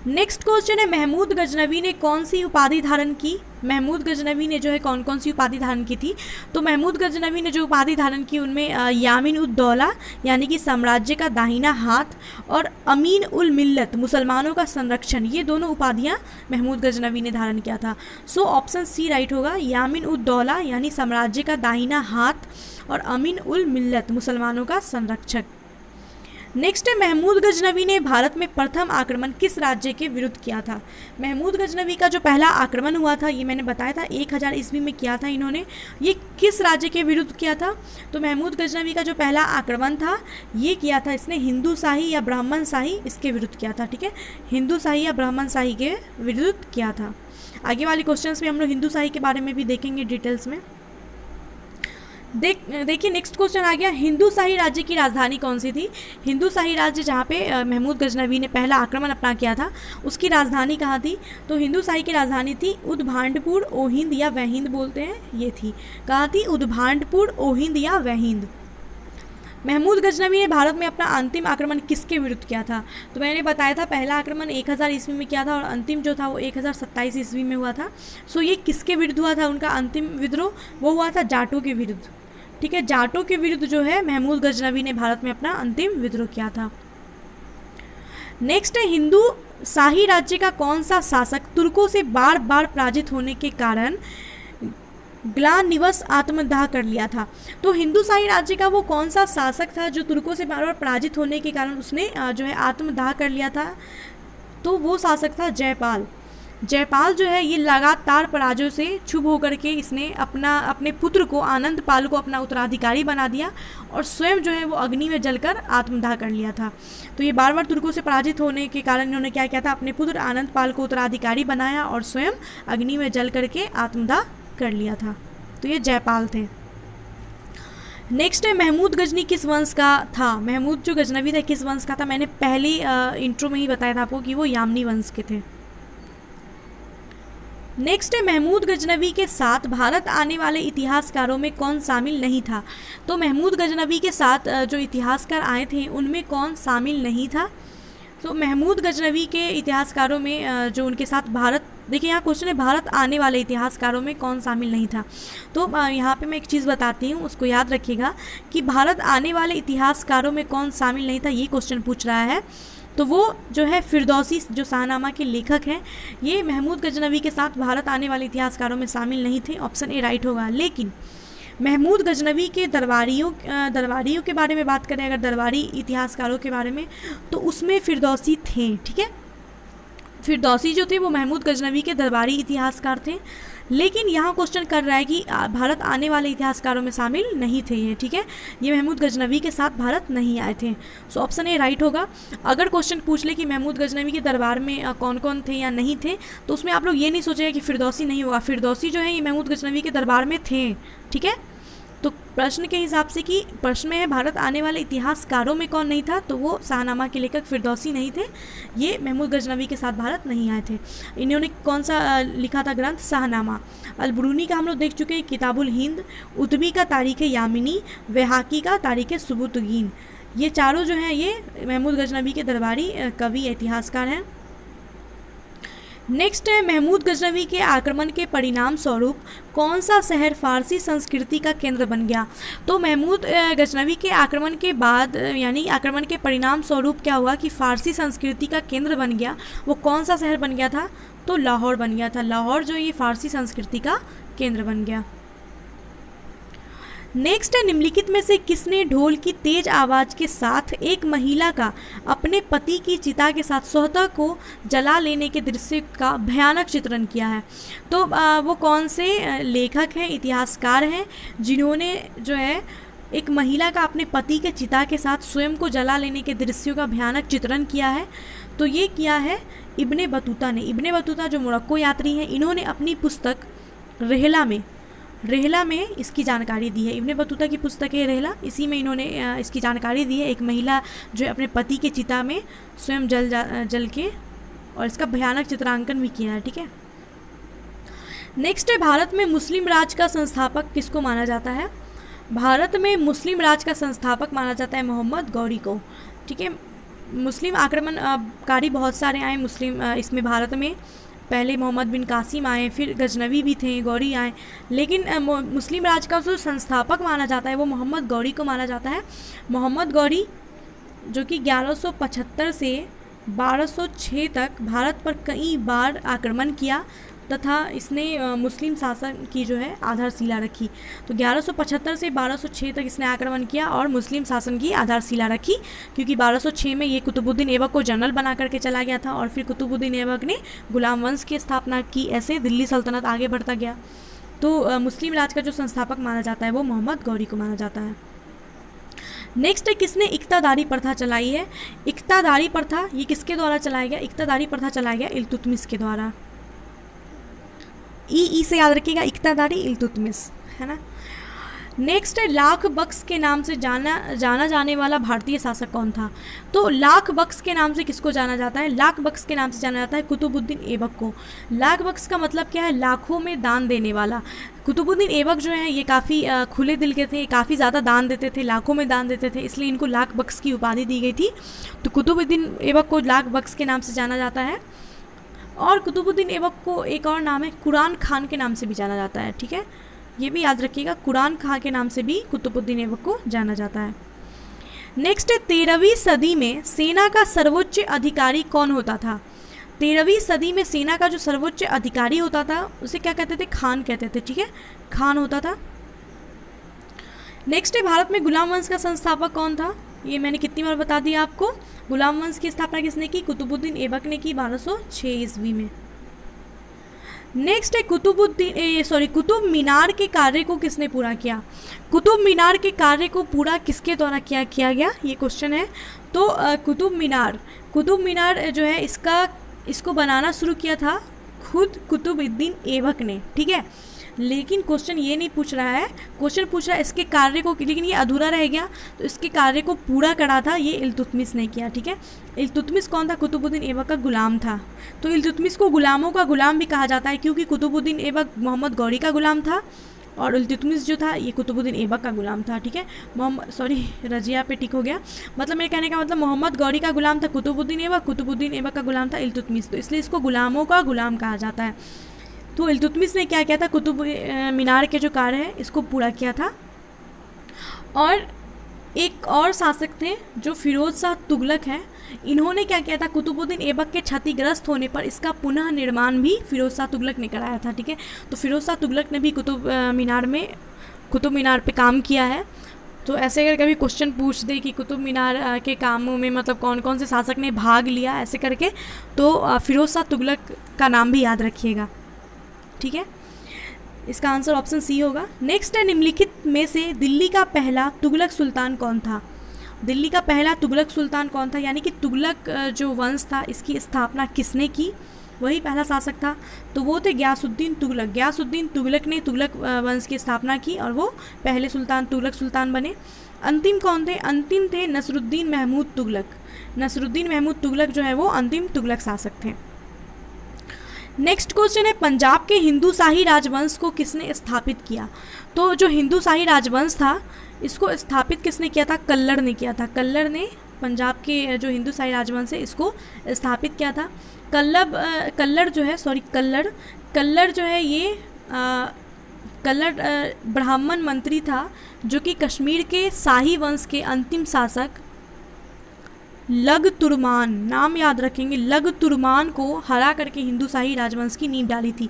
[SPEAKER 1] नेक्स्ट क्वेश्चन है महमूद गजनवी ने कौन सी उपाधि धारण की? महमूद गजनवी ने जो है कौन कौन सी उपाधि धारण की थी? तो महमूद गजनवी ने जो उपाधि धारण की उनमें यामीन उद दौला यानी कि साम्राज्य का दाहिना हाथ और अमीन उल मिल्लत मुसलमानों का संरक्षण, ये दोनों उपाधियां महमूद गजनवी ने धारण किया था। सो ऑप्शन सी राइट होगा, यामीन उद दौला यानी साम्राज्य का दाहिना हाथ और अमीन उल मिल्लत मुसलमानों का संरक्षक। नेक्स्ट है महमूद गजनवी ने भारत में प्रथम आक्रमण किस राज्य के विरुद्ध किया था? महमूद गजनवी का जो पहला आक्रमण हुआ था ये मैंने बताया था 1000 ईस्वी में किया था इन्होंने। ये किस राज्य के विरुद्ध किया था? तो महमूद गजनवी का जो पहला आक्रमण था ये किया था इसने हिंदू शाही या ब्राह्मण शाही इसके विरुद्ध किया था। ठीक है, हिंदू शाही या ब्राह्मण शाही के विरुद्ध किया था। आगे वाले क्वेश्चन में हम लोग हिंदू शाही के बारे में भी देखेंगे डिटेल्स में। देखिए नेक्स्ट क्वेश्चन आ गया, हिंदू शाही राज्य की राजधानी कौन सी थी? हिंदू शाही राज्य जहाँ पे महमूद गजनवी ने पहला आक्रमण अपना किया था उसकी राजधानी कहाँ थी? तो हिंदू शाही की राजधानी थी उद्भांडपुर ओहिंद या वहिंद बोलते हैं, ये थी। कहाँ थी? उद्भांडपुर ओहिंद या वहिंद। महमूद गजनवी ने भारत में अपना अंतिम आक्रमण किसके विरुद्ध किया था? तो मैंने बताया था पहला आक्रमण 1000 ईस्वी में किया था और अंतिम जो था वो 1027 ईस्वी में हुआ था। सो ये किसके विरुद्ध हुआ था? उनका अंतिम विद्रोह वो हुआ था जाटों के विरुद्ध। ठीक है, जाटों के विरुद्ध जो है महमूद गजनवी ने भारत में अपना अंतिम विद्रोह किया था। नेक्स्ट है हिंदू शाही राज्य का कौन सा शासक तुर्कों से बार बार पराजित होने के कारण ग्लानिवश आत्मदाह कर लिया था? तो हिंदू शाही राज्य का वो कौन सा शासक था जो तुर्कों से बार बार पराजित होने के कारण उसने जो है आत्मदाह कर लिया था? तो वो शासक था जयपाल। जयपाल जो है ये लगातार पराजयों से क्षुब्ध होकर के इसने अपने पुत्र को आनंद पाल को अपना उत्तराधिकारी बना दिया और स्वयं जो है वो अग्नि में जलकर आत्मदाह कर लिया था। तो ये बार बार तुर्कों से पराजित होने के कारण इन्होंने क्या किया था? अपने पुत्र आनंद पाल को उत्तराधिकारी बनाया और स्वयं अग्नि में जल करके आत्मदाह कर लिया था। तो ये जयपाल थे। नेक्स्ट है महमूद गजनी किस वंश का था? महमूद जो गजनवी था किस वंश का था? मैंने पहले इंट्रो में ही बताया था आपको कि वो यामनी वंश के थे। नेक्स्ट है महमूद गजनवी के साथ भारत आने वाले इतिहासकारों में कौन शामिल नहीं था? तो महमूद गजनवी के साथ जो इतिहासकार आए थे उनमें कौन शामिल नहीं था? तो महमूद गजनवी के इतिहासकारों में जो उनके साथ भारत, देखिए यहाँ क्वेश्चन है भारत आने वाले इतिहासकारों में कौन शामिल नहीं था। तो यहाँ पे मैं एक चीज़ बताती हूँ, उसको याद रखिएगा कि भारत आने वाले इतिहासकारों में कौन शामिल नहीं था, ये क्वेश्चन पूछ रहा है। तो वो जो है फिरदौसी, जो शाहनामा के लेखक हैं, ये महमूद गजनवी के साथ भारत आने वाले इतिहासकारों में शामिल नहीं थे। ऑप्शन ए राइट होगा। लेकिन महमूद गजनवी के दरबारियों के बारे में बात करें, अगर दरबारी इतिहासकारों के बारे में, तो उसमें फिरदौसी थे। ठीक है, फिरदौसी जो थे वो महमूद गजनवी के दरबारी इतिहासकार थे। लेकिन यहाँ क्वेश्चन कर रहा है कि भारत आने वाले इतिहासकारों में शामिल नहीं थे ये। ठीक है, ये महमूद गजनवी के साथ भारत नहीं आए थे। सो ऑप्शन ए राइट होगा। अगर क्वेश्चन पूछ ले कि महमूद गजनवी के दरबार में कौन कौन थे या नहीं थे, तो उसमें आप लोग ये नहीं सोचेगा कि फिरदौसी नहीं होगा। फिरदौसी जो है ये महमूद गजनवी के दरबार में थे। ठीक है, तो प्रश्न के हिसाब से कि प्रश्न में है भारत आने वाले इतिहासकारों में कौन नहीं था, तो वो शाहनामा के लेखक फिरदौसी नहीं थे, ये महमूद गजनवी के साथ भारत नहीं आए थे। इन्होंने कौन सा लिखा था ग्रंथ? शाहनामा। अलबरूनी का हम लोग देख चुके हैं, किताबुल हिंद, उतबी का तारीख़ यामिनी, वहाकी का तारीख़ सुबुतगीन। ये चारों जो हैं ये महमूद गजनवी के दरबारी कवि इतिहासकार हैं। नेक्स्ट है महमूद गजनवी के आक्रमण के परिणाम स्वरूप कौन सा शहर फारसी संस्कृति का केंद्र बन गया? तो महमूद गजनवी के आक्रमण के बाद, यानी आक्रमण के परिणाम स्वरूप क्या हुआ कि फारसी संस्कृति का केंद्र बन गया। वो कौन सा शहर बन गया था? तो लाहौर बन गया था। लाहौर जो ये फारसी संस्कृति का केंद्र बन गया। नेक्स्ट है निम्नलिखित में से किसने ढोल की तेज आवाज़ के साथ एक महिला का अपने पति की चिता के साथ स्वतः को जला लेने के दृश्य का भयानक चित्रण किया है? तो वो कौन से लेखक हैं, इतिहासकार हैं, जिन्होंने जो है एक महिला का अपने पति के चिता के साथ स्वयं को जला लेने के दृश्यों का भयानक चित्रण किया है? तो ये किया है इब्ने बतूता ने। इब्ने बतूता जो मोरक्को यात्री हैं, इन्होंने अपनी पुस्तक रेहला में इसकी जानकारी दी है। इब्ने बतूता की पुस्तक है रेहला, इसी में इन्होंने इसकी जानकारी दी है। एक महिला जो है अपने पति के चिता में स्वयं जल के, और इसका भयानक चित्रांकन भी किया है। ठीक है, नेक्स्ट है भारत में मुस्लिम राज का संस्थापक किसको माना जाता है? भारत में मुस्लिम राज का संस्थापक माना जाता है मोहम्मद गौरी को। ठीक है, मुस्लिम आक्रमणकारी बहुत सारे आए मुस्लिम इसमें भारत में। पहले मोहम्मद बिन कासिम आए, फिर गजनवी भी थे, गौरी आए, लेकिन मुस्लिम राज का जो संस्थापक माना जाता है वो मोहम्मद गौरी को माना जाता है। मोहम्मद गौरी जो कि 1175 से 1206 तक भारत पर कई बार आक्रमण किया तथा इसने मुस्लिम शासन की जो है आधारशिला रखी। तो 1175 से 1206 तक इसने आक्रमण किया और मुस्लिम शासन की आधारशिला रखी, क्योंकि 1206 में ये कुतुबुद्दीन ऐबक को जनरल बना करके चला गया था और फिर कुतुबुद्दीन ऐबक ने गुलाम वंश की स्थापना की। ऐसे दिल्ली सल्तनत आगे बढ़ता गया। तो मुस्लिम राज का जो संस्थापक माना जाता है वो मोहम्मद गौरी को माना जाता है। नेक्स्ट है किसने इक्तादारी प्रथा चलाई है? इक्तादारी प्रथा ये किसके द्वारा चलाया गया? इक्तादारी प्रथा चलाया गया इल्तुतमिश के द्वारा। ई से याद रखिएगा, इक्तादारी इल्तुतमिश, है ना। नेक्स्ट है लाख बख्श के नाम से जाना जाने वाला भारतीय शासक कौन था? तो लाख बख्श के नाम से किसको जाना जाता है? लाख बख्श के नाम से जाना जाता है कुतुबुद्दीन ऐबक को। लाख बख्श का मतलब क्या है? लाखों में दान देने वाला। कुतुबुद्दीन ऐबक जो है ये काफ़ी खुले दिल के थे, काफ़ी ज़्यादा दान देते थे, लाखों में दान देते थे, इसलिए इनको लाख बख्श की उपाधि दी गई थी। तो कुतुबुद्दीन ऐबक को लाख बख्श के नाम से जाना जाता है। और कुतुबुद्दीन ऐबक को एक और नाम है कुरान खान के नाम से भी जाना जाता है। ठीक है, ये भी याद रखिएगा, कुरान खान के नाम से भी कुतुबुद्दीन ऐबक को जाना जाता है। नेक्स्ट है 13वीं सदी में सेना का सर्वोच्च अधिकारी कौन होता था? 13वीं सदी में सेना का जो सर्वोच्च अधिकारी होता था उसे क्या कहते थे? खान कहते थे। ठीक है, खान होता था। नेक्स्ट है भारत में गुलाम वंश का संस्थापक कौन था? ये मैंने कितनी बार बता दिया आपको। गुलाम वंश की स्थापना किसने की? कुतुबुद्दीन ऐबक ने की 1206 ईस्वी में। नेक्स्ट है कुतुब मीनार के कार्य को किसने पूरा किया? कुतुब मीनार के कार्य को पूरा किसके द्वारा किया गया, ये क्वेश्चन है। तो कुतुब मीनार जो है इसको बनाना शुरू किया था खुद कुतुबुद्दीन ऐबक ने। ठीक है, लेकिन क्वेश्चन ये नहीं पूछ रहा है, क्वेश्चन पूछ रहा है इसके कार्य को, लेकिन ये अधूरा रह गया। तो इसके कार्य को पूरा करा था ये इल्तुतमिश ने किया। ठीक है, इल्तुतमिश कौन था? कुतुबुद्दीन ऐबक का गुलाम था। तो इल्तुतमिश को गुलामों का गुलाम भी कहा जाता है, क्योंकि कुतुबुद्दीन ऐबक मोहम्मद गौरी का गुलाम था और इल्तुतमिश जो था ये कुतुबुद्दीन ऐबक का गुलाम था, ठीक है। रजिया पे टिक हो गया। मतलब मेरे कहने का मतलब मोहम्मद गौरी का गुलाम था कुतुबुद्दीन ऐबक, कुतुबुद्दीन ऐबक का गुलाम था इल्तुतमिश, तो इसलिए इसको गुलामों का गुलाम कहा जाता है। तो इल्तुतमिश ने क्या किया था, कुतुब मीनार के जो कार्य है इसको पूरा किया था। और एक और शासक थे जो फिरोज शाह तुगलक है, इन्होंने क्या किया था, कुतुबुद्दीन ऐबक के क्षतिग्रस्त होने पर इसका पुनः निर्माण भी फिरोज शाह तुगलक ने कराया था, ठीक है। तो फिरोज शाह तुगलक ने भी कुतुब मीनार पे काम किया है। तो ऐसे अगर कभी क्वेश्चन पूछ दे कि कुतुब मीनार के कामों में मतलब कौन कौन से शासक ने भाग लिया ऐसे करके, तो फिरोज शाह तुगलक का नाम भी याद रखिएगा, ठीक है। इसका आंसर ऑप्शन सी होगा। नेक्स्ट है, निम्नलिखित में से दिल्ली का पहला तुगलक सुल्तान कौन था। दिल्ली का पहला तुगलक सुल्तान कौन था, यानी कि तुगलक जो वंश था इसकी स्थापना किसने की, वही पहला शासक था। तो वो थे गयासुद्दीन तुगलक। गयासुद्दीन तुगलक ने तुगलक वंश की स्थापना की और वो पहले तुगलक सुल्तान बने। अंतिम कौन थे, अंतिम थे नसरुद्दीन महमूद तुगलक। नसरुद्दीन महमूद तुगलक जो है वो अंतिम तुगलक शासक थे। नेक्स्ट क्वेश्चन है, पंजाब के हिंदू शाही राजवंश को किसने स्थापित किया। तो जो हिंदू शाही राजवंश था इसको स्थापित किसने किया था, कल्लर ने किया था। कल्लर ने पंजाब के जो हिंदू शाही राजवंश है इसको स्थापित किया था। कल्लर जो है ये कल्लर ब्राह्मण मंत्री था जो कि कश्मीर के शाही वंश के अंतिम शासक लगतुर्मान, नाम याद रखेंगे, लगतुर्मान को हरा करके हिंदू शाही राजवंश की नींव डाली थी।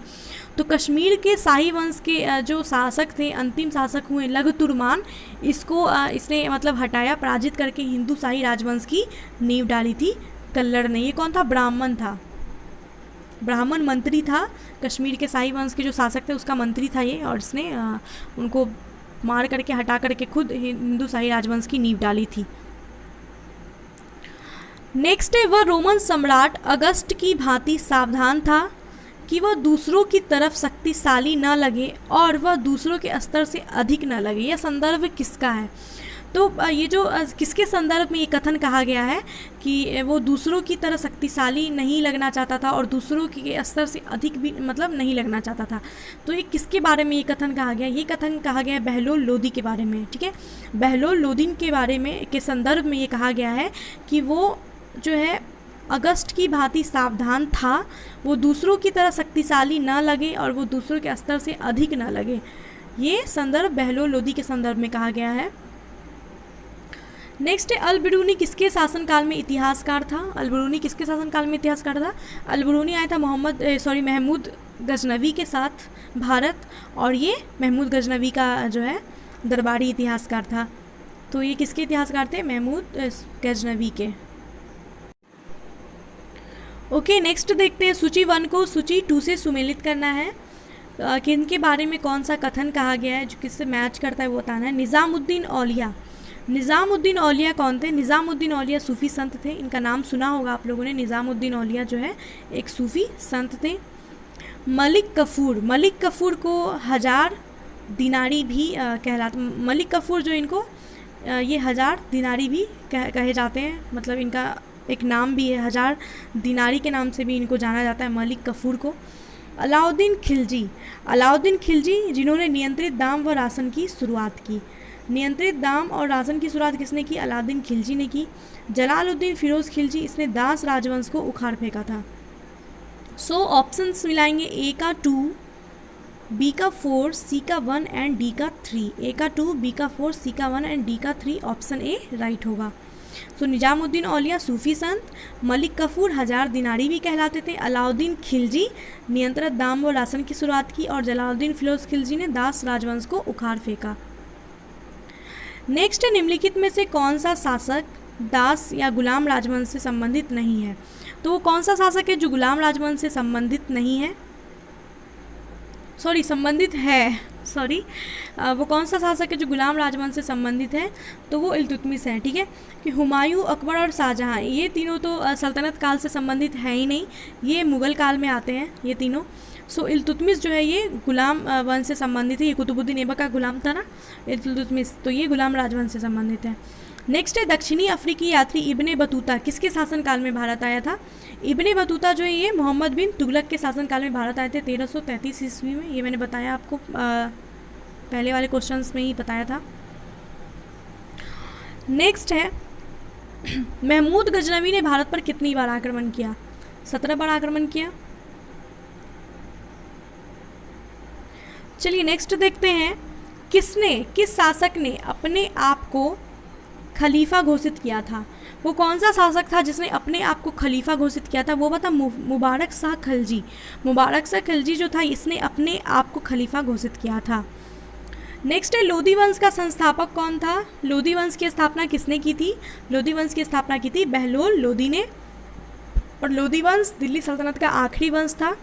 [SPEAKER 1] तो कश्मीर के शाही वंश के जो शासक थे, अंतिम शासक हुए लगतुर्मान, इसने मतलब हटाया, पराजित करके हिंदू शाही राजवंश की नींव डाली थी कल्लर ने। ये कौन था, ब्राह्मण था, ब्राह्मण मंत्री था, कश्मीर के शाही वंश के जो शासक थे उसका मंत्री था ये, और इसने उनको मार करके हटा करके खुद हिंदू शाही राजवंश की नींव डाली थी। नेक्स्ट है, वह रोमन सम्राट अगस्त की भांति सावधान था कि वह दूसरों की तरफ शक्तिशाली न लगे और वह दूसरों के स्तर से अधिक न लगे। यह संदर्भ किसका है, तो ये जो किसके संदर्भ में ये कथन कहा गया है कि वो दूसरों की तरह शक्तिशाली नहीं लगना चाहता था और दूसरों के स्तर से अधिक भी मतलब नहीं लगना चाहता था। तो ये किसके बारे में ये कथन कहा गया, ये कथन कहा गया है बहलोल लोदी के बारे में, ठीक है। बहलोल लोदी के बारे में के संदर्भ में ये कहा गया है कि वो जो है अगस्त की भांति सावधान था, वो दूसरों की तरह शक्तिशाली ना लगे और वो दूसरों के स्तर से अधिक ना लगे। ये संदर्भ बहलोल लोदी के संदर्भ में कहा गया है। नेक्स्ट है, अल बिरूनी किसके शासनकाल में इतिहासकार था। अल बिरूनी किसके शासनकाल में इतिहासकार था, अल बिरूनी आया था महमूद गजनवी के साथ भारत, और ये महमूद गजनवी का जो है दरबारी इतिहासकार था। तो ये किसके इतिहासकार थे, महमूद गजनवी के। ओके, नेक्स्ट देखते हैं, सूची 1 को सूची 2 से सुमेलित करना है। किनके बारे में कौन सा कथन कहा गया है जो किससे मैच करता है वो बताना है। निज़ामुद्दीन औलिया। निज़ामुद्दीन औलिया कौन थे, निज़ामुद्दीन औलिया सूफ़ी संत थे, इनका नाम सुना होगा आप लोगों ने। निज़ामुद्दीन औलिया जो है एक सूफ़ी संत थे। मलिक कफ़ूर, मलिक कफ़ूर को 1000 दिनारी भी कहलाते, मलिक कफ़ूर जो इनको ये 1000 दिनारी भी कहे जाते हैं, मतलब इनका एक नाम भी है, 1000 दिनारी के नाम से भी इनको जाना जाता है मलिक कफ़ूर को। अलाउद्दीन खिलजी, अलाउद्दीन खिलजी जिन्होंने नियंत्रित दाम व राशन की शुरुआत की। नियंत्रित दाम और राशन की शुरुआत किसने की, अलाउद्दीन खिलजी ने की। जलालुद्दीन फिरोज़ खिलजी, इसने दास राजवंश को उखाड़ फेंका था। सो ऑप्शंस मिलाएंगे, ए का 2, बी का 4, सी का 1 एंड डी का 3। ए का 2, बी का 4, सी का 1 एंड डी का 3, ऑप्शन ए राइट होगा। सो निज़ामुद्दीन औलिया सूफ़ी संत, मलिक कफ़ूर 1000 दिनारी भी कहलाते थे, अलाउद्दीन खिलजी नियंत्रित दाम व राशन की शुरुआत की, और जलालुद्दीन फिरोज़ खिलजी ने दास राजवंश को उखाड़ फेंका। नेक्स्ट, निम्नलिखित में से कौन सा शासक दास या गुलाम राजवंश से संबंधित नहीं है। तो वो कौन सा शासक है जो गुलाम राजवंश से संबंधित नहीं है, संबंधित है, वो कौन सा शासक है जो गुलाम राजवंश से संबंधित है, तो वो इल्तुतमिश है, ठीक है। कि हुमायूं, अकबर और शाहजहां, ये तीनों तो सल्तनत काल से संबंधित है ही नहीं, ये मुग़ल काल में आते हैं ये तीनों। सो इल्तुतमिश जो है ये गुलाम वंश से संबंधित है, ये कुतुबुद्दीन ऐबक का गुलाम था ना इल्तुतमिश, तो ये गुलाम राजवंश से संबंधित है। नेक्स्ट है, दक्षिणी अफ्रीकी यात्री इब्ने बतूता किसके शासनकाल में भारत आया था। इब्ने बतूता जो है ये मोहम्मद बिन तुगलक के शासनकाल में भारत आए थे 1333 ईस्वी में, ये मैंने बताया आपको पहले वाले क्वेश्चंस में ही बताया था। नेक्स्ट है महमूद गजनवी ने भारत पर कितनी बार आक्रमण किया? 17 बार आक्रमण किया। चलिए नेक्स्ट देखते हैं, किस शासक ने अपने आप को खलीफा घोषित किया था? वो कौन सा शासक था जिसने अपने आप को खलीफा घोषित किया था? वो बता मुबारक शाह खिलजी। मुबारक शाह खिलजी जो था इसने अपने आप को खलीफा घोषित किया था। नेक्स्ट है लोधी वंश का संस्थापक कौन था? लोधी वंश की स्थापना किसने की थी? लोधी वंश की स्थापना की थी बहलोल लोधी ने। और लोधी वंश दिल्ली सल्तनत का आखिरी वंश था।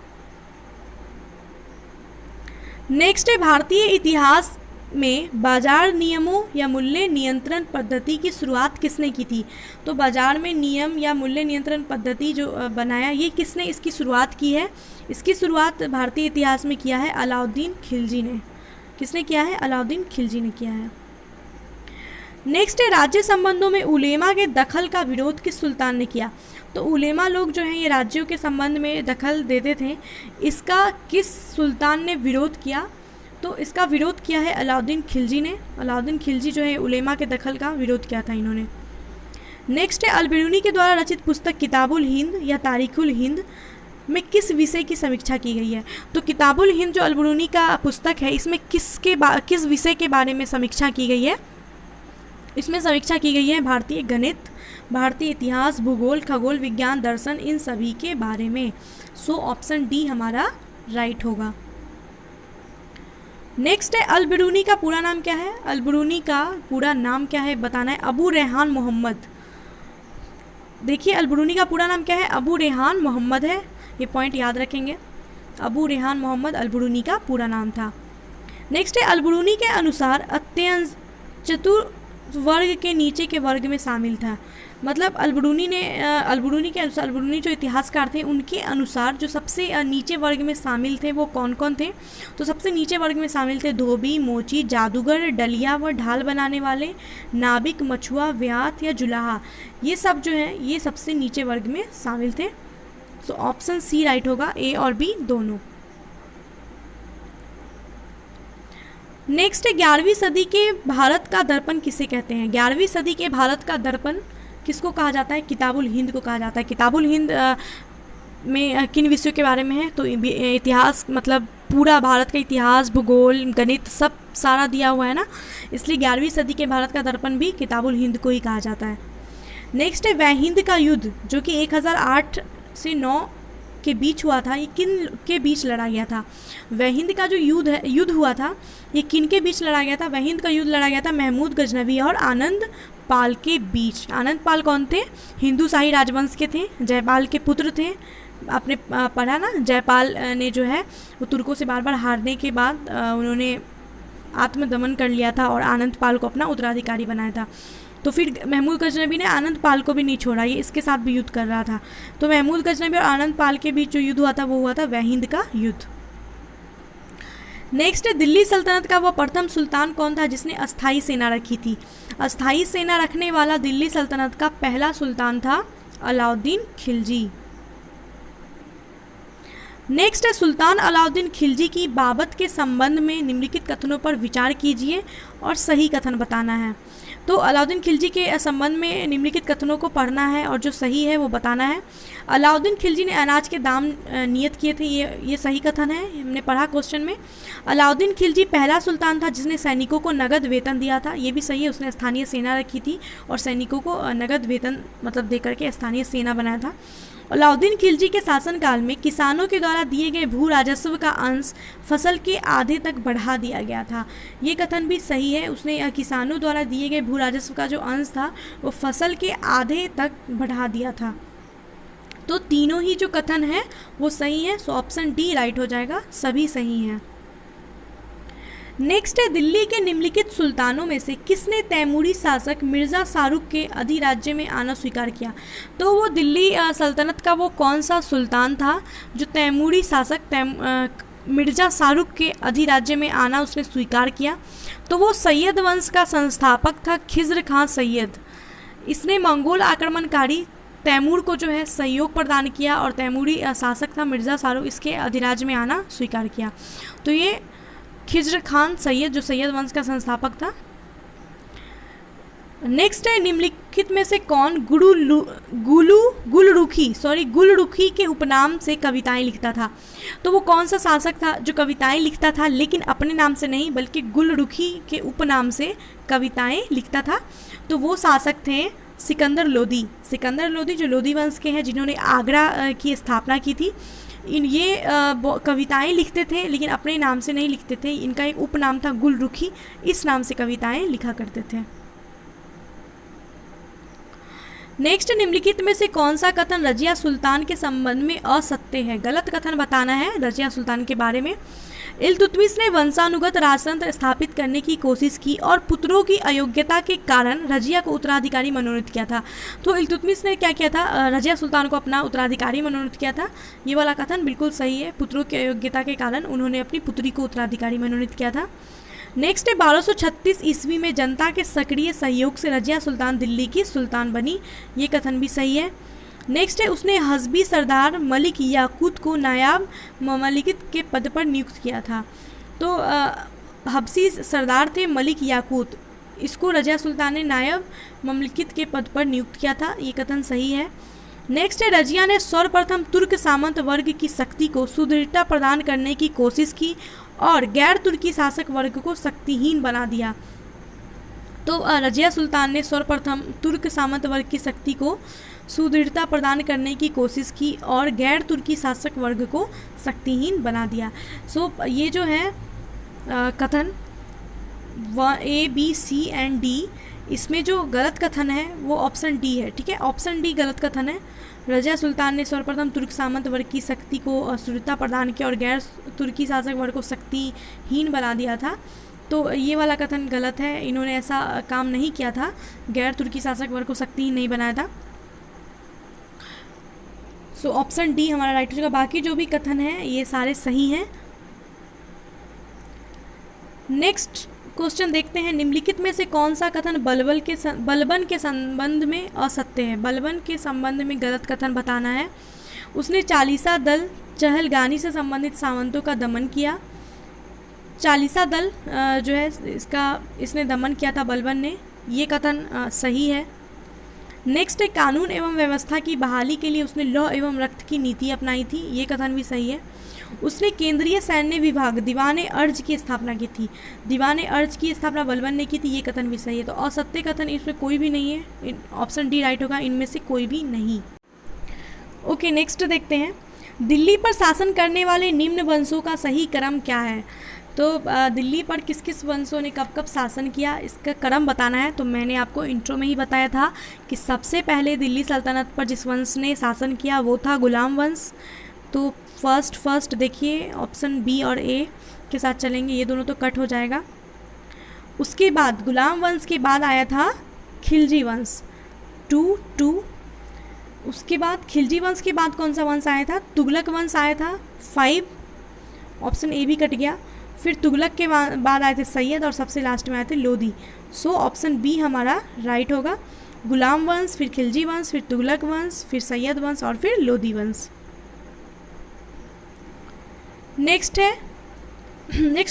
[SPEAKER 1] नेक्स्ट है भारतीय इतिहास में बाजार नियमों या मूल्य नियंत्रण पद्धति की शुरुआत किसने की थी? तो बाजार में नियम या मूल्य नियंत्रण पद्धति जो बनाया, ये किसने इसकी शुरुआत की है? इसकी शुरुआत भारतीय इतिहास में किया है अलाउद्दीन खिलजी ने। किसने किया है? अलाउद्दीन खिलजी ने किया है। नेक्स्ट है राज्य संबंधों में उलेमा के दखल का विरोध किस सुल्तान ने किया? तो उलेमा लोग जो हैं ये राज्यों के संबंध में दखल देते थे, इसका किस सुल्तान ने विरोध किया? तो इसका विरोध किया है अलाउद्दीन खिलजी ने। अलाउद्दीन खिलजी जो है उलेमा के दखल का विरोध किया था इन्होंने। नेक्स्ट है अल-बिरूनी के द्वारा रचित पुस्तक किताबुल हिंद या तारीखुल हिंद में किस विषय की समीक्षा की गई है? तो किताबुल हिंद जो अल-बिरूनी का पुस्तक है इसमें किस विषय के बारे में समीक्षा की गई है? इसमें समीक्षा की गई है भारतीय गणित, भारतीय इतिहास, भूगोल, खगोल विज्ञान, दर्शन, इन सभी के बारे में। सो ऑप्शन डी हमारा राइट होगा। नेक्स्ट है अल-बिरूनी का पूरा नाम क्या है? अल-बिरूनी का पूरा नाम क्या है बताना है। अबू रेहान मोहम्मद। देखिए अल-बिरूनी का पूरा नाम क्या है? अबू रेहान मोहम्मद है। ये पॉइंट याद रखेंगे। अबू रेहान मोहम्मद अल-बिरूनी का पूरा नाम था। नेक्स्ट है अल-बिरूनी के अनुसार अत्यंत चतुर्वर्ग के नीचे के वर्ग में शामिल था। मतलब अल-बिरूनी के अनुसार, अल-बिरूनी जो इतिहासकार थे उनके अनुसार जो सबसे नीचे वर्ग में शामिल थे वो कौन कौन थे? तो सबसे नीचे वर्ग में शामिल थे धोबी, मोची, जादूगर, डलिया व ढाल बनाने वाले, नाबिक, मछुआ, व्यात या जुलाहा। ये सब जो है ये सबसे नीचे वर्ग में शामिल थे। सो ऑप्शन सी राइट होगा, ए और बी दोनों। नेक्स्ट है 11वीं सदी के भारत का दर्पण किसे कहते हैं? 11वीं सदी के भारत का दर्पण किसको कहा जाता है? किताबुल हिंद को कहा जाता है। किताबुल हिंद में किन विषयों के बारे में है? तो इतिहास, मतलब पूरा भारत का इतिहास, भूगोल, गणित सब सारा दिया हुआ है ना, इसलिए 11वीं सदी के भारत का दर्पण भी किताबुल हिंद को ही कहा जाता है। नेक्स्ट है वह हिंद का युद्ध जो कि 1008 से 9 के बीच हुआ था, ये किन के बीच लड़ा गया था? वह हिंद का जो युद्ध हुआ था ये किन के बीच लड़ा गया था? वह हिंद का युद्ध लड़ा गया था महमूद गजनवी और आनंद पाल के बीच। आनंद पाल कौन थे? हिंदू शाही राजवंश के थे, जयपाल के पुत्र थे। आपने पढ़ा ना, जयपाल ने जो है वो तुर्कों से बार बार हारने के बाद उन्होंने आत्मदमन कर लिया था और आनंद पाल को अपना उत्तराधिकारी बनाया था। तो फिर महमूद गजनवी ने आनंद पाल को भी नहीं छोड़ा, ये इसके साथ भी युद्ध कर रहा था। तो महमूद गजनवी और आनंद पाल के बीच जो युद्ध हुआ था वो हुआ था वह हिंद का युद्ध। नेक्स्ट है दिल्ली सल्तनत का वो प्रथम सुल्तान कौन था जिसने अस्थाई सेना रखी थी? अस्थाई सेना रखने वाला दिल्ली सल्तनत का पहला सुल्तान था अलाउद्दीन खिलजी। नेक्स्ट है सुल्तान अलाउद्दीन खिलजी की बाबत के संबंध में निम्नलिखित कथनों पर विचार कीजिए और सही कथन बताना है। तो अलाउद्दीन खिलजी के संबंध में निम्नलिखित कथनों को पढ़ना है और जो सही है वो बताना है। अलाउद्दीन खिलजी ने अनाज के दाम नियत किए थे, ये सही कथन है, हमने पढ़ा क्वेश्चन में। अलाउद्दीन खिलजी पहला सुल्तान था जिसने सैनिकों को नगद वेतन दिया था, ये भी सही है। उसने स्थानीय सेना रखी थी और सैनिकों को नगद वेतन मतलब दे करके स्थानीय सेना बनाया था। अलाउद्दीन खिलजी के शासनकाल में किसानों के द्वारा दिए गए भू राजस्व का अंश फसल के आधे तक बढ़ा दिया गया था, ये कथन भी सही है। उसने किसानों द्वारा दिए गए भू राजस्व का जो अंश था वो फसल के आधे तक बढ़ा दिया था। तो तीनों ही जो कथन है वो सही है। सो ऑप्शन डी राइट हो जाएगा, सभी सही हैं। नेक्स्ट है दिल्ली के निम्नलिखित सुल्तानों में से किसने तैमूरी शासक मिर्ज़ा शाहरुख के अधिराज्य में आना स्वीकार किया? तो वो दिल्ली सल्तनत का वो कौन सा सुल्तान था जो तैमूरी शासक मिर्ज़ा शाहरुख के अधिराज्य में आना उसने स्वीकार किया? तो वो सैयद वंश का संस्थापक था खिज़्र खां सैयद। इसने मंगोल आक्रमणकारी तैमूर को जो है सहयोग प्रदान किया और तैमूरी शासक था मिर्ज़ा शाहरुख, इसके अधिराज्य में आना स्वीकार किया। तो ये खिज्र खान सैयद, जो सैयद वंश का संस्थापक था। नेक्स्ट है, निम्नलिखित में से कौन गुलरुखी के उपनाम से कविताएं लिखता था? तो वो कौन सा शासक था जो कविताएं लिखता था लेकिन अपने नाम से नहीं बल्कि गुलरुखी के उपनाम से कविताएं लिखता था? तो वो शासक थे सिकंदर लोदी। सिकंदर लोदी जो लोदी वंश के हैं, जिन्होंने आगरा की स्थापना की थी। ये कविताएं लिखते थे लेकिन अपने नाम से नहीं लिखते थे। इनका एक उपनाम था गुलरुखी, इस नाम से कविताएं लिखा करते थे। नेक्स्ट, निम्नलिखित में से कौन सा कथन रजिया सुल्तान के संबंध में असत्य है? गलत कथन बताना है रजिया सुल्तान के बारे में। इल्तुतमिश ने वंशानुगत राजतंत्र स्थापित करने की कोशिश की और पुत्रों की अयोग्यता के कारण रजिया को उत्तराधिकारी मनोनीत किया था। तो इल्तुतमिश ने क्या किया था? रजिया सुल्तान को अपना उत्तराधिकारी मनोनीत किया था। ये वाला कथन बिल्कुल सही है। पुत्रों की अयोग्यता के कारण उन्होंने अपनी पुत्री को उत्तराधिकारी मनोनीत किया था। नेक्स्ट है, 1236 ईस्वी में जनता के सक्रिय सहयोग से रजिया सुल्तान दिल्ली की सुल्तान बनी। ये कथन भी सही है। नेक्स्ट है, उसने हस्बी सरदार मलिक याकूत को नायाब ममलिकत के पद पर नियुक्त किया था। तो हब्सी सरदार थे मलिक याकूत, इसको रजिया सुल्तान ने नायब ममलिकत के पद पर नियुक्त किया था। ये कथन सही है। नेक्स्ट है, रजिया ने सर्वप्रथम तुर्क सामंत वर्ग की शक्ति को सुदृढ़ता प्रदान करने की कोशिश की और गैर तुर्की शासक वर्ग को शक्तिहीन बना दिया। तो रजिया सुल्तान ने सर्वप्रथम तुर्क सामंत वर्ग की शक्ति को सुदृढ़ता प्रदान करने की कोशिश की और गैर तुर्की शासक वर्ग को शक्तिहीन बना दिया। सो ये जो है कथन A, B, C and D, इसमें जो गलत कथन है वो ऑप्शन डी है। ठीक है, ऑप्शन डी गलत कथन है। रजिया सुल्तान ने सर्वप्रथम तुर्क सामंत वर्ग की शक्ति को सुदृढ़ता प्रदान किया और गैर तुर्की शासक वर्ग को शक्तिहीन बना दिया था। तो ये वाला कथन गलत है। इन्होंने ऐसा काम नहीं किया था, गैर तुर्की शासक वर्ग को शक्तिहीन नहीं बनाया था। सो ऑप्शन डी हमारा राइट हो जाएगा। बाकी जो भी कथन है ये सारे सही हैं। नेक्स्ट क्वेश्चन देखते हैं, निम्नलिखित में से कौन सा कथन बलबन के संबंध में असत्य है? बलबन के संबंध में गलत कथन बताना है। उसने चालीसा दल चहलगानी से संबंधित सामंतों का दमन किया। चालीसा दल जो है इसने दमन किया था बलबन ने। ये कथन सही है। नेक्स्ट है, कानून एवं व्यवस्था की बहाली के लिए उसने लौह एवं रक्त की नीति अपनाई थी। ये कथन भी सही है। उसने केंद्रीय सैन्य विभाग दीवाने अर्ज की स्थापना की थी। दीवाने अर्ज की स्थापना बलबन ने की थी। ये कथन भी सही है। तो असत्य कथन इसमें कोई भी नहीं है। ऑप्शन डी राइट होगा, इनमें से कोई भी नहीं। ओके, नेक्स्ट देखते हैं, दिल्ली पर शासन करने वाले निम्न वंशों का सही क्रम क्या है? तो दिल्ली पर किस किस वंशों ने कब कब शासन किया, इसका क्रम बताना है। तो मैंने आपको इंट्रो में ही बताया था कि सबसे पहले दिल्ली सल्तनत पर जिस वंश ने शासन किया वो था गुलाम वंश। तो फर्स्ट देखिए, ऑप्शन बी और ए के साथ चलेंगे, ये दोनों तो कट हो जाएगा। उसके बाद गुलाम वंश के बाद आया था खिलजी वंश 2। उसके बाद खिलजी वंश के बाद कौन सा वंश आया था? तुगलक वंश आया था 5। ऑप्शन ए भी कट गया। फिर तुगलक के बाद आए थे सैयद और सबसे लास्ट में आए थे लोदी। सो ऑप्शन बी हमारा राइट होगा। गुलाम वंश, फिर खिलजी वंश, फिर तुगलक वंश, फिर सैयद वंश और फिर लोदी वंश। नेक्स्ट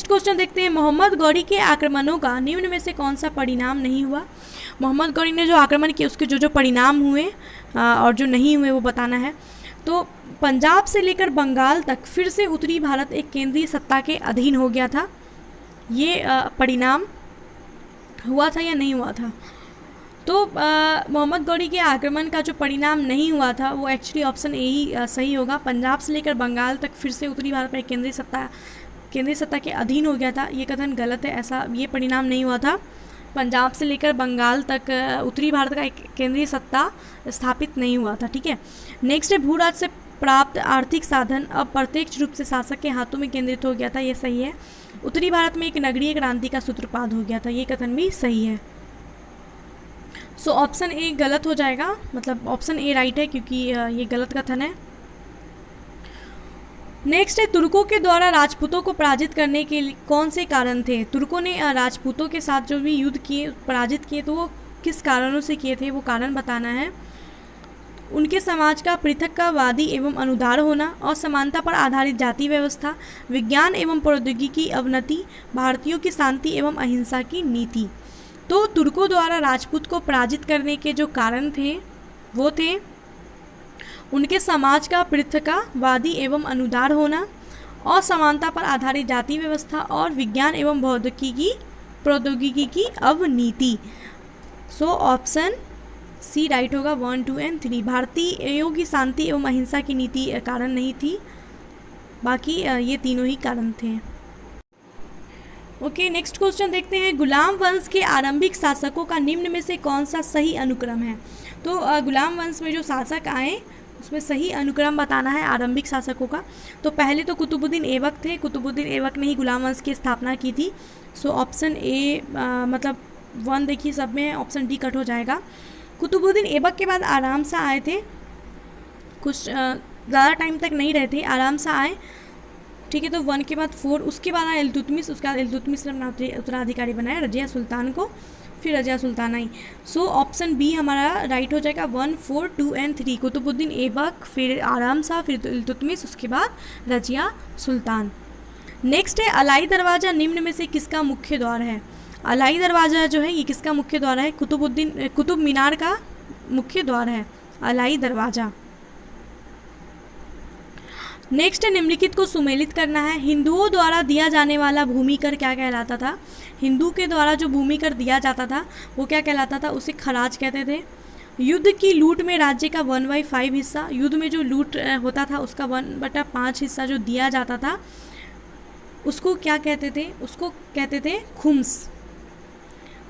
[SPEAKER 1] क्वेश्चन देखते हैं, मोहम्मद गौरी के आक्रमणों का निम्न में से कौन सा परिणाम नहीं हुआ? मोहम्मद गौरी ने जो आक्रमण किए उसके जो परिणाम हुए और जो नहीं हुए वो बताना है। तो पंजाब से लेकर बंगाल तक फिर से उत्तरी भारत एक केंद्रीय सत्ता के अधीन हो गया था। ये परिणाम हुआ था या नहीं हुआ था? तो मोहम्मद गौरी के आक्रमण का जो परिणाम नहीं हुआ था वो एक्चुअली ऑप्शन ए ही सही होगा। पंजाब से लेकर बंगाल तक फिर से उत्तरी भारत में एक केंद्रीय सत्ता के अधीन हो गया था। ये कथन गलत है, ऐसा ये परिणाम नहीं हुआ था। पंजाब से लेकर बंगाल तक उत्तरी भारत का एक केंद्रीय सत्ता स्थापित नहीं हुआ था। ठीक है, नेक्स्ट है, भूराज से प्राप्त आर्थिक साधन अब प्रत्यक्ष रूप से शासक के हाथों में केंद्रित हो गया था। ये सही है। उत्तरी भारत में एक नगरीय क्रांति का सूत्रपात हो गया था। ये कथन भी सही है। सो ऑप्शन ए गलत हो जाएगा, मतलब ऑप्शन ए राइट है क्योंकि ये गलत कथन है। नेक्स्ट है, तुर्कों के द्वारा राजपूतों को पराजित करने के कौन से कारण थे? तुर्कों ने राजपूतों के साथ जो भी युद्ध किए, पराजित किए, तो वो किस कारणों से किए थे, वो कारण बताना है। उनके समाज का पृथकवादी एवं अनुदार होना, असमानता पर आधारित जाति व्यवस्था, विज्ञान एवं प्रौद्योगिकी की अवनति, भारतीयों की शांति एवं अहिंसा की नीति। तो तुर्कों द्वारा राजपूत को पराजित करने के जो कारण थे वो थे उनके समाज का पृथकवादी एवं अनुदार होना, असमानता पर आधारित जाति व्यवस्था और विज्ञान एवं प्रौद्योगिकी की अवनीति। सो ऑप्शन सी राइट होगा 1, 2 एंड 3। भारतीयों की शांति एवं अहिंसा की नीति कारण नहीं थी, बाकी ये तीनों ही कारण थे। ओके, नेक्स्ट क्वेश्चन देखते हैं। गुलाम वंश के आरंभिक शासकों का निम्न में से कौन सा सही अनुक्रम है? तो गुलाम वंश में जो शासक आए उसमें सही अनुक्रम बताना है आरंभिक शासकों का। तो पहले तो कुतुबुद्दीन ऐबक थे, कुतुबुद्दीन ऐबक ने ही गुलाम वंश की स्थापना की थी। सो ऑप्शन ए मतलब 1 देखिए सब में है, ऑप्शन डी कट हो जाएगा। कुतुबुद्दीन ऐबक के बाद आराम से आए थे, कुछ ज़्यादा टाइम तक नहीं रहे थे, आराम से आए, ठीक है। तो 1 के बाद 4, उसके बाद आया इल्तुतमिश, उसके बाद इल्तुतमिश ने अपना उत्तराधिकारी बनाया रजिया सुल्तान को, फिर रजिया सुल्तान आई। सो ऑप्शन बी हमारा राइट हो जाएगा 1, 4, 2 एंड 3। कुतुबुद्दीन ऐबक, फिर आराम शाह, फिर इल्तुतमिश, उसके बाद रजिया सुल्तान। नेक्स्ट है अलाई दरवाज़ा निम्न में से किसका मुख्य द्वार है? अलाई दरवाज़ा जो है ये किसका मुख्य द्वार है? कुतुब मीनार का मुख्य द्वार है अलाई दरवाज़ा। नेक्स्ट है निम्नलिखित को सुमेलित करना है। हिंदुओं द्वारा दिया जाने वाला भूमि कर क्या कहलाता था? हिंदू के द्वारा जो भूमि कर दिया जाता था वो क्या कहलाता था? उसे खराज कहते थे। युद्ध की लूट में राज्य का 1/5 हिस्सा, युद्ध में जो लूट होता था उसका 1/5 हिस्सा जो दिया जाता था उसको क्या कहते थे? उसको कहते थे खुम्स।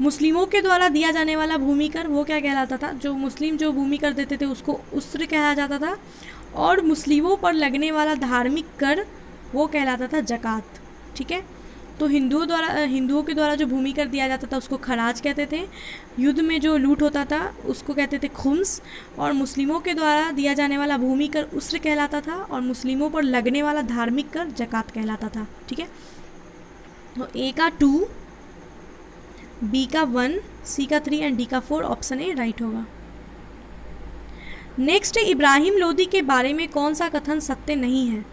[SPEAKER 1] मुस्लिमों के द्वारा दिया जाने वाला भूमि कर वो क्या कहलाता था? जो मुस्लिम जो भूमि कर देते थे उसको उस्र कहा जाता था, और मुस्लिमों पर लगने वाला धार्मिक कर वो कहलाता था जकात, ठीक है। तो हिंदुओं के द्वारा जो भूमि कर दिया जाता था उसको खराज कहते थे, युद्ध में जो लूट होता था उसको कहते थे खुम्स, और मुस्लिमों के द्वारा दिया जाने वाला भूमि कर उस्र कहलाता था, और मुस्लिमों पर लगने वाला धार्मिक कर जकात कहलाता था, ठीक है। तो ए का 2, बी का 1, सी का 3 एंड डी का 4, ऑप्शन ए राइट होगा। नेक्स्ट है इब्राहिम लोदी के बारे में कौन सा कथन सत्य नहीं है?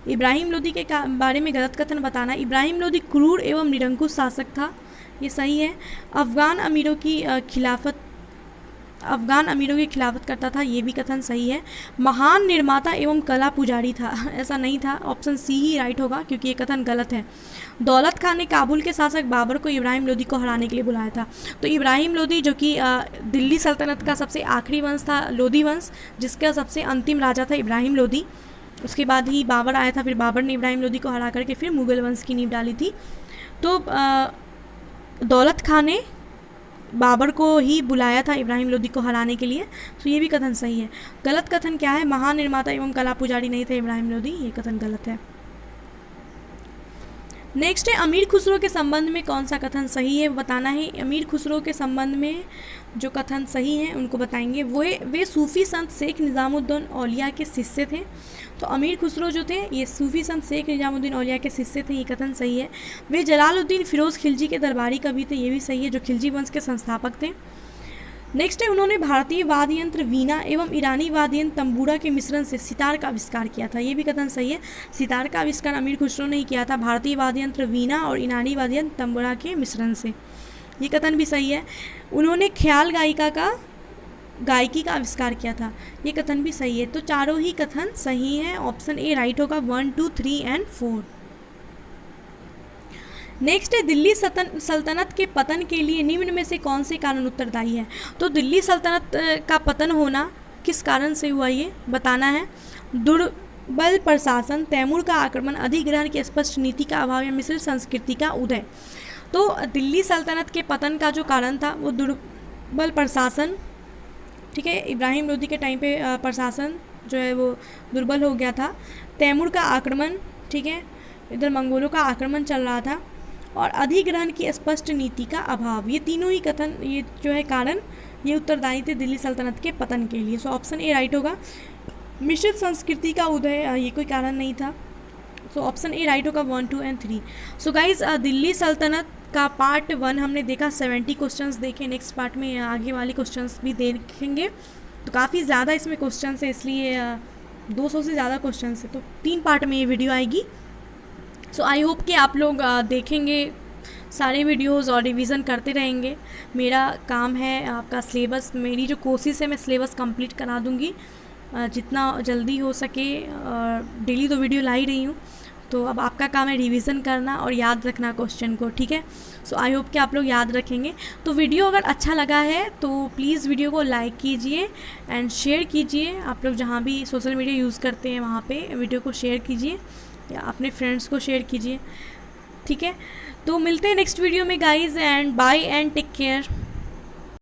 [SPEAKER 1] इब्राहिम लोदी के बारे में गलत कथन बताना। इब्राहिम लोदी क्रूर एवं निरंकुश शासक था, ये सही है। अफ़गान अमीरों की खिलाफत करता था, ये भी कथन सही है। महान निर्माता एवं कला पुजारी था, ऐसा नहीं था, ऑप्शन सी ही राइट होगा क्योंकि ये कथन गलत है। दौलत खान ने काबुल के शासक बाबर को इब्राहिम लोदी को हराने के लिए बुलाया था। तो इब्राहिम लोदी जो कि दिल्ली सल्तनत का सबसे आखिरी वंश था, लोदी वंश, जिसका सबसे अंतिम राजा था इब्राहिम लोदी। उसके बाद ही बाबर आया था, फिर बाबर ने इब्राहिम लोदी को हरा करके फिर मुग़ल वंश की नींव डाली थी। तो दौलत खान ने बाबर को ही बुलाया था इब्राहिम लोदी को हराने के लिए, तो ये भी कथन सही है। गलत कथन क्या है? महान निर्माता एवं कला पुजारी नहीं थे इब्राहिम लोदी, ये कथन गलत है। नेक्स्ट है अमीर खुसरो के संबंध में कौन सा कथन सही है बताना है। अमीर खुसरो के संबंध में जो कथन सही हैं उनको बताएंगे। वे सूफ़ी संत शेख निज़ामुद्दीन औलिया के शिष्य थे। तो अमीर खुसरो जो थे ये सूफ़ी संत शेख निज़ामुद्दीन औलिया के शिष्य थे, ये कथन सही है। वे जलालुद्दीन फ़िरोज़ खिलजी के दरबारी कवि थे, ये भी सही है, जो खिलजी वंश के संस्थापक थे। नेक्स्ट है उन्होंने भारतीय वाद्य यंत्र वीणा एवं ईरानी वाद्य यंत्र तंबूरा के मिश्रण से सितार का आविष्कार किया था, ये भी कथन सही है। सितार का आविष्कार अमीर खुसरो ने ही किया था, भारतीय वाद्य यंत्र वीणा और ईरानी वाद्य यंत्र तंबूरा के मिश्रण से, ये कथन भी सही है। उन्होंने ख्याल गायकी का आविष्कार किया था, ये कथन भी सही है। तो चारों ही कथन सही हैं, ऑप्शन ए राइट होगा 1, 2, 3 एंड 4। नेक्स्ट है दिल्ली सल्तनत के पतन के लिए निम्न में से कौन से कारण उत्तरदायी है? तो दिल्ली सल्तनत का पतन होना किस कारण से हुआ ये बताना है। दुर्बल प्रशासन, तैमूर का आक्रमण, अधिग्रहण की स्पष्ट नीति का अभाव या मिश्रित संस्कृति का उदय। तो दिल्ली सल्तनत के पतन का जो कारण था वो दुर्बल प्रशासन, ठीक है, इब्राहिम लोदी के टाइम पे प्रशासन जो है वो दुर्बल हो गया था। तैमूर का आक्रमण, ठीक है, इधर मंगोलों का आक्रमण चल रहा था, और अधिग्रहण की स्पष्ट नीति का अभाव, ये तीनों ही कथन, ये जो है कारण, ये उत्तरदायी थे दिल्ली सल्तनत के पतन के लिए। सो ऑप्शन ए राइट होगा। मिश्रित संस्कृति का उदय, ये कोई कारण नहीं था, सो ऑप्शन ए राइट होगा 1, 2 एंड 3। सो गाइज दिल्ली सल्तनत का पार्ट 1 हमने देखा, 70 क्वेश्चंस देखे। नेक्स्ट पार्ट में आगे वाले क्वेश्चंस भी देखेंगे। तो काफ़ी ज़्यादा इसमें क्वेश्चन है, इसलिए 200 से ज़्यादा क्वेश्चन है, तो 3 पार्ट में ये वीडियो आएगी। सो आई होप कि आप लोग देखेंगे सारे वीडियोस और रिवीजन करते रहेंगे। मेरा काम है आपका सिलेबस, मेरी जो कोशिश है मैं सिलेबस कंप्लीट करा दूँगी जितना जल्दी हो सके। डेली तो वीडियो ला ही रही हूँ, तो अब आपका काम है रिवीजन करना और याद रखना क्वेश्चन को, ठीक है। सो आई होप कि आप लोग याद रखेंगे। तो वीडियो अगर अच्छा लगा है तो प्लीज़ वीडियो को लाइक कीजिए एंड शेयर कीजिए। आप लोग जहाँ भी सोशल मीडिया यूज़ करते हैं वहाँ पे वीडियो को शेयर कीजिए या अपने फ्रेंड्स को शेयर कीजिए, ठीक है। तो मिलते हैं नेक्स्ट वीडियो में guys, and bye and take care.